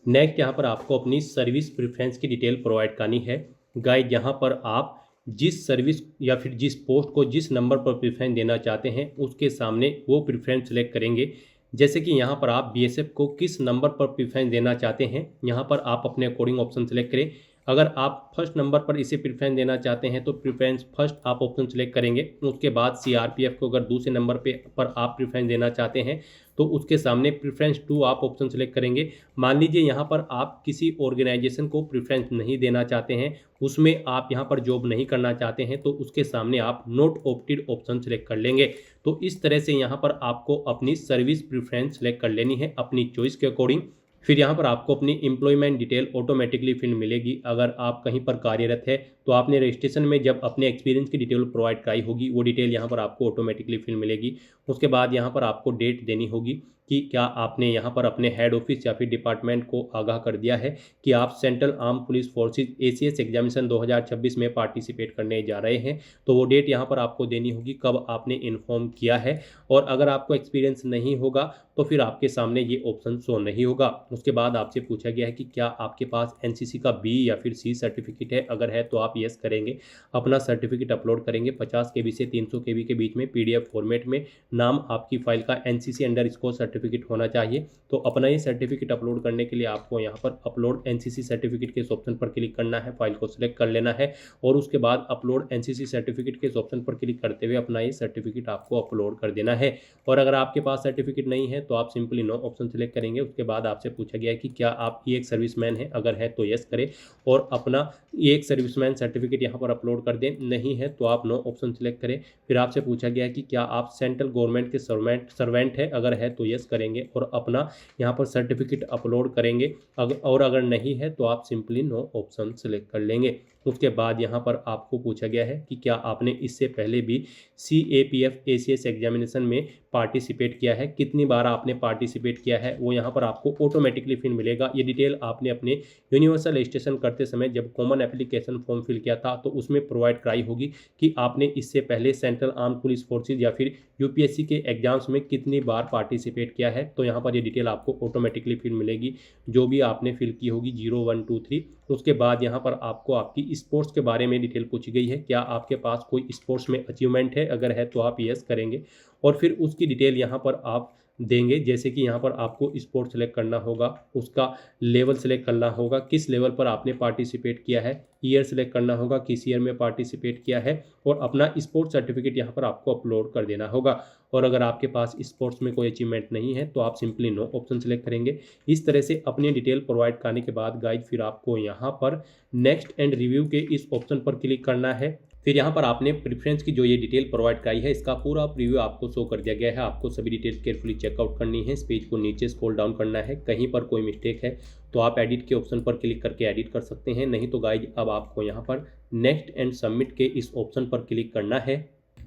नेक्स्ट यहाँ पर आपको अपनी सर्विस प्रेफरेंस की डिटेल प्रोवाइड करनी है। गाइड यहाँ पर आप जिस सर्विस या फिर जिस पोस्ट को जिस नंबर पर प्रेफरेंस देना चाहते हैं उसके सामने वो प्रेफरेंस सेलेक्ट करेंगे। जैसे कि यहाँ पर आप बीएसएफ को किस नंबर पर प्रेफरेंस देना चाहते हैं, यहाँ पर आप अपने अकॉर्डिंग ऑप्शन सेलेक्ट करें। अगर आप फर्स्ट नंबर पर इसे प्रेफरेंस देना चाहते हैं तो प्रेफरेंस फर्स्ट आप ऑप्शन सेलेक्ट करेंगे। उसके बाद सीआरपीएफ को अगर दूसरे नंबर पर आप प्रेफरेंस देना चाहते हैं तो उसके सामने प्रेफरेंस 2 आप ऑप्शन सेलेक्ट करेंगे। मान लीजिए यहाँ पर आप किसी ऑर्गेनाइजेशन को प्रेफरेंस नहीं देना चाहते हैं, उसमें आप यहाँ पर जॉब नहीं करना चाहते हैं, तो उसके सामने आप नॉट ऑप्टेड ऑप्शन सेलेक्ट कर लेंगे। तो इस तरह से यहाँ पर आपको अपनी सर्विस प्रेफरेंस सेलेक्ट कर लेनी है अपनी चॉइस के अकॉर्डिंग। फिर यहाँ पर आपको अपनी एम्प्लॉयमेंट डिटेल ऑटोमेटिकली फिल मिलेगी। अगर आप कहीं पर कार्यरत है तो आपने रजिस्ट्रेशन में जब अपने एक्सपीरियंस की डिटेल प्रोवाइड कराई होगी वो डिटेल यहाँ पर आपको ऑटोमेटिकली फिल मिलेगी। उसके बाद यहाँ पर आपको डेट देनी होगी कि क्या आपने यहाँ पर अपने हेड ऑफिस या फिर डिपार्टमेंट को आगाह कर दिया है कि आप central arm police forces ACS examination 2026 में पार्टिसिपेट करने जा रहे हैं, तो वो डेट यहाँ पर आपको देनी होगी कब आपने इन्फॉर्म किया है। और अगर आपको एक्सपीरियंस नहीं होगा तो फिर आपके सामने ये ऑप्शन शो नहीं होगा। उसके बाद आपसे पूछा गया है कि क्या आपके पास एनसीसी का बी या फिर सी सर्टिफिकेट है, अगर है तो आप यस करेंगे। अपना सर्टिफिकेट अपलोड करेंगे 50 KB से 300 KB के बीच में पीडीएफ फॉर्मेट में। नाम आपकी फाइल का NCC_SCORE सर्टिफिकेट होना चाहिए। तो अपना ये सर्टिफिकेट अपलोड करने के लिए आपको यहाँ पर अपलोड NCC सर्टिफिकेट के इस ऑप्शन पर क्लिक करना है, फाइल को सिलेक्ट कर लेना है और उसके बाद अपलोड NCC सर्टिफिकेट के इस ऑप्शन पर क्लिक करते हुए अपना ये सर्टिफिकेट आपको अपलोड कर देना है। और अगर आपके पास सर्टिफिकेट नहीं है तो आप सिंपली नो ऑप्शन सेलेक्ट करेंगे। उसके बाद आपसे पूछा गया है कि क्या आप एक सर्विसमैन हैं, अगर है तो यस करें और अपना एक सर्विसमैन सर्टिफिकेट यहाँ पर अपलोड कर दें। नहीं है तो आप नो ऑप्शन सेलेक्ट करें। फिर आपसे पूछा गया है कि क्या आप सेंट्रल गवर्नमेंट के सर्वेंट है, अगर है तो यस करेंगे और अपना यहाँ पर सर्टिफिकेट अपलोड करेंगे। और अगर नहीं है तो आप सिंपली नो ऑप्शन सेलेक्ट कर लेंगे। उसके बाद यहाँ पर आपको पूछा गया है कि क्या आपने इससे पहले भी CAPF ACS एग्जामिनेशन में पार्टिसिपेट किया है, कितनी बार आपने पार्टिसिपेट किया है, वो यहाँ पर आपको ऑटोमेटिकली फिल मिलेगा। ये डिटेल आपने अपने यूनिवर्सल रजिस्ट्रेशन करते समय जब कॉमन एप्लीकेशन फॉर्म फिल किया था तो उसमें प्रोवाइड कराई होगी कि आपने इससे पहले सेंट्रल आर्म पुलिस फोर्सेज या फिर UPSC के एग्जाम्स में कितनी बार पार्टिसिपेट किया है। तो यहाँ पर ये डिटेल आपको ऑटोमेटिकली फिल मिलेगी जो भी आपने फिल की होगी 0, 1, 2, 3। उसके बाद यहाँ पर आपको आपकी स्पोर्ट्स के बारे में डिटेल पूछी गई है, क्या आपके पास कोई स्पोर्ट्स में अचीवमेंट है, अगर है तो आप यस करेंगे और फिर उसकी डिटेल यहाँ पर आप देंगे। जैसे कि यहाँ पर आपको स्पोर्ट सेलेक्ट करना होगा, उसका लेवल सेलेक्ट करना होगा, किस लेवल पर आपने पार्टिसिपेट किया है, ईयर सेलेक्ट करना होगा, किस ईयर में पार्टिसिपेट किया है और अपना स्पोर्ट्स सर्टिफिकेट यहाँ पर आपको अपलोड कर देना होगा। और अगर आपके पास स्पोर्ट्स में कोई अचीवमेंट नहीं है तो आप सिंपली नो ऑप्शन सेलेक्ट करेंगे। इस तरह से अपनी डिटेल प्रोवाइड करने के बाद गाइड फिर आपको यहाँ पर नेक्स्ट एंड रिव्यू के इस ऑप्शन पर क्लिक करना है। फिर यहाँ पर आपने प्रेफरेंस की जो ये डिटेल प्रोवाइड कराई है इसका पूरा प्रीव्यू आपको शो कर दिया गया है। आपको सभी डिटेल्स केयरफुली चेकआउट करनी है। इस पेज को नीचे स्क्रॉल डाउन करना है। कहीं पर कोई मिस्टेक है तो आप एडिट के ऑप्शन पर क्लिक करके एडिट कर सकते हैं, नहीं तो गाइज अब आपको यहाँ पर नेक्स्ट एंड सबमिट के इस ऑप्शन पर क्लिक करना है।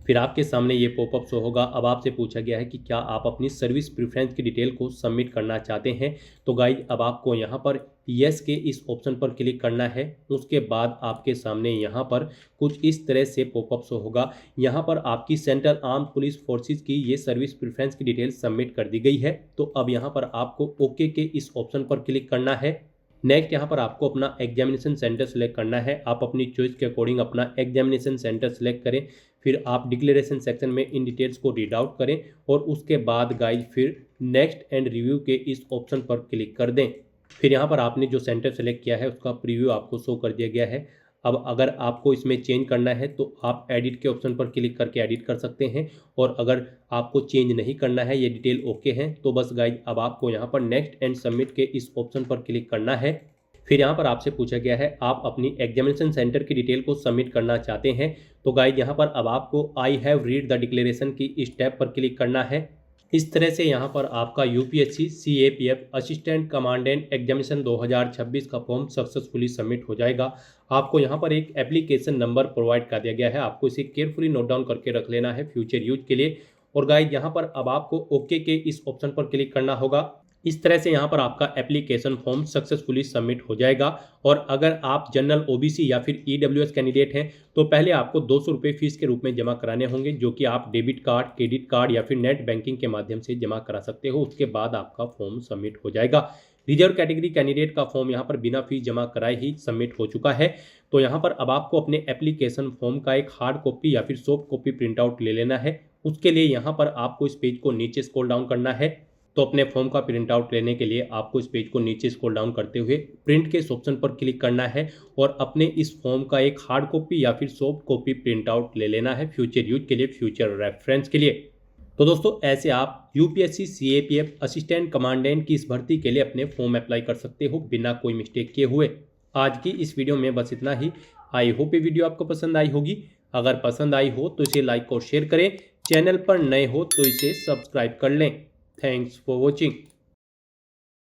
फिर आपके सामने ये पॉपअप शो होगा। अब आपसे पूछा गया है कि क्या आप अपनी सर्विस प्रेफरेंस की डिटेल को सबमिट करना चाहते हैं। तो गाइज अब आपको यहाँ पर यस के इस ऑप्शन पर क्लिक करना है। उसके बाद आपके सामने यहाँ पर कुछ इस तरह से पॉपअप शो होगा। यहाँ पर आपकी सेंट्रल आर्म पुलिस फोर्सेज की ये सर्विस प्रेफरेंस की डिटेल सबमिट कर दी गई है। तो अब यहाँ पर आपको ओके के इस ऑप्शन पर क्लिक करना है। नेक्स्ट यहाँ पर आपको अपना एग्जामिनेशन सेंटर सेलेक्ट करना है। आप अपनी चॉइस के अकॉर्डिंग अपना एग्जामिनेशन सेंटर सेलेक्ट करें। फिर आप डिक्लेरेशन सेक्शन में इन डिटेल्स को रीड आउट करें और उसके बाद गाइज फिर नेक्स्ट एंड रिव्यू के इस ऑप्शन पर क्लिक कर दें। फिर यहाँ पर आपने जो सेंटर सेलेक्ट किया है उसका प्रीव्यू आपको शो कर दिया गया है। अब अगर आपको इसमें चेंज करना है तो आप एडिट के ऑप्शन पर क्लिक करके एडिट कर सकते हैं, और अगर आपको चेंज नहीं करना है, ये डिटेल ओके है, तो बस गाइज अब आपको यहाँ पर नेक्स्ट एंड सबमिट के इस ऑप्शन पर क्लिक करना है। फिर यहाँ पर आपसे पूछा गया है आप अपनी एग्जामिनेशन सेंटर की डिटेल को सबमिट करना चाहते हैं। तो गाइज यहाँ पर अब आपको I have read the declaration की इस टैब पर क्लिक करना है। इस तरह से यहाँ पर आपका UPSC CAPF assistant commandant examination 2026 का फॉर्म सक्सेसफुली सबमिट हो जाएगा। आपको यहाँ पर एक एप्लीकेशन नंबर प्रोवाइड कर दिया गया है, आपको इसे केयरफुली नोट डाउन करके रख लेना है फ्यूचर यूज के लिए। और गाइज यहाँ पर अब आपको ओके के इस ऑप्शन पर क्लिक करना होगा। इस तरह से यहाँ पर आपका एप्लीकेशन फॉर्म सक्सेसफुली सबमिट हो जाएगा। और अगर आप जनरल ओबीसी या फिर ईडब्ल्यूएस कैंडिडेट हैं तो पहले आपको 200 रुपये फीस के रूप में जमा कराने होंगे, जो कि आप डेबिट कार्ड, क्रेडिट कार्ड या फिर नेट बैंकिंग के माध्यम से जमा करा सकते हो। उसके बाद आपका फॉर्म सबमिट हो जाएगा। रिजर्व कैटेगरी कैंडिडेट का फॉर्म यहाँ पर बिना फीस जमा कराए ही सबमिट हो चुका है। तो यहाँ पर अब आपको अपने एप्लीकेशन फॉर्म का एक हार्ड कॉपी या फिर सॉफ्ट कॉपी प्रिंट आउट ले लेना है। उसके लिए यहाँ पर आपको इस पेज को नीचे स्क्रॉल डाउन करना है। तो अपने फॉर्म का प्रिंट आउट लेने के लिए आपको इस पेज को नीचे स्क्रॉल डाउन करते हुए प्रिंट के इस ऑप्शन पर क्लिक करना है और अपने इस फॉर्म का एक हार्ड कॉपी या फिर सॉफ्ट कॉपी प्रिंट आउट ले लेना है फ्यूचर यूज के लिए, फ्यूचर रेफरेंस के लिए। तो दोस्तों ऐसे आप यूपीएससी सीएपीएफ असिस्टेंट कमांडेंट की इस भर्ती के लिए अपने फॉर्म अप्लाई कर सकते हो बिना कोई मिस्टेक किए हुए। आज की इस वीडियो में बस इतना ही। आई होप ये वीडियो आपको पसंद आई होगी। अगर पसंद आई हो तो इसे लाइक और शेयर करें। चैनल पर नए हो तो इसे सब्सक्राइब कर लें। Thanks for watching.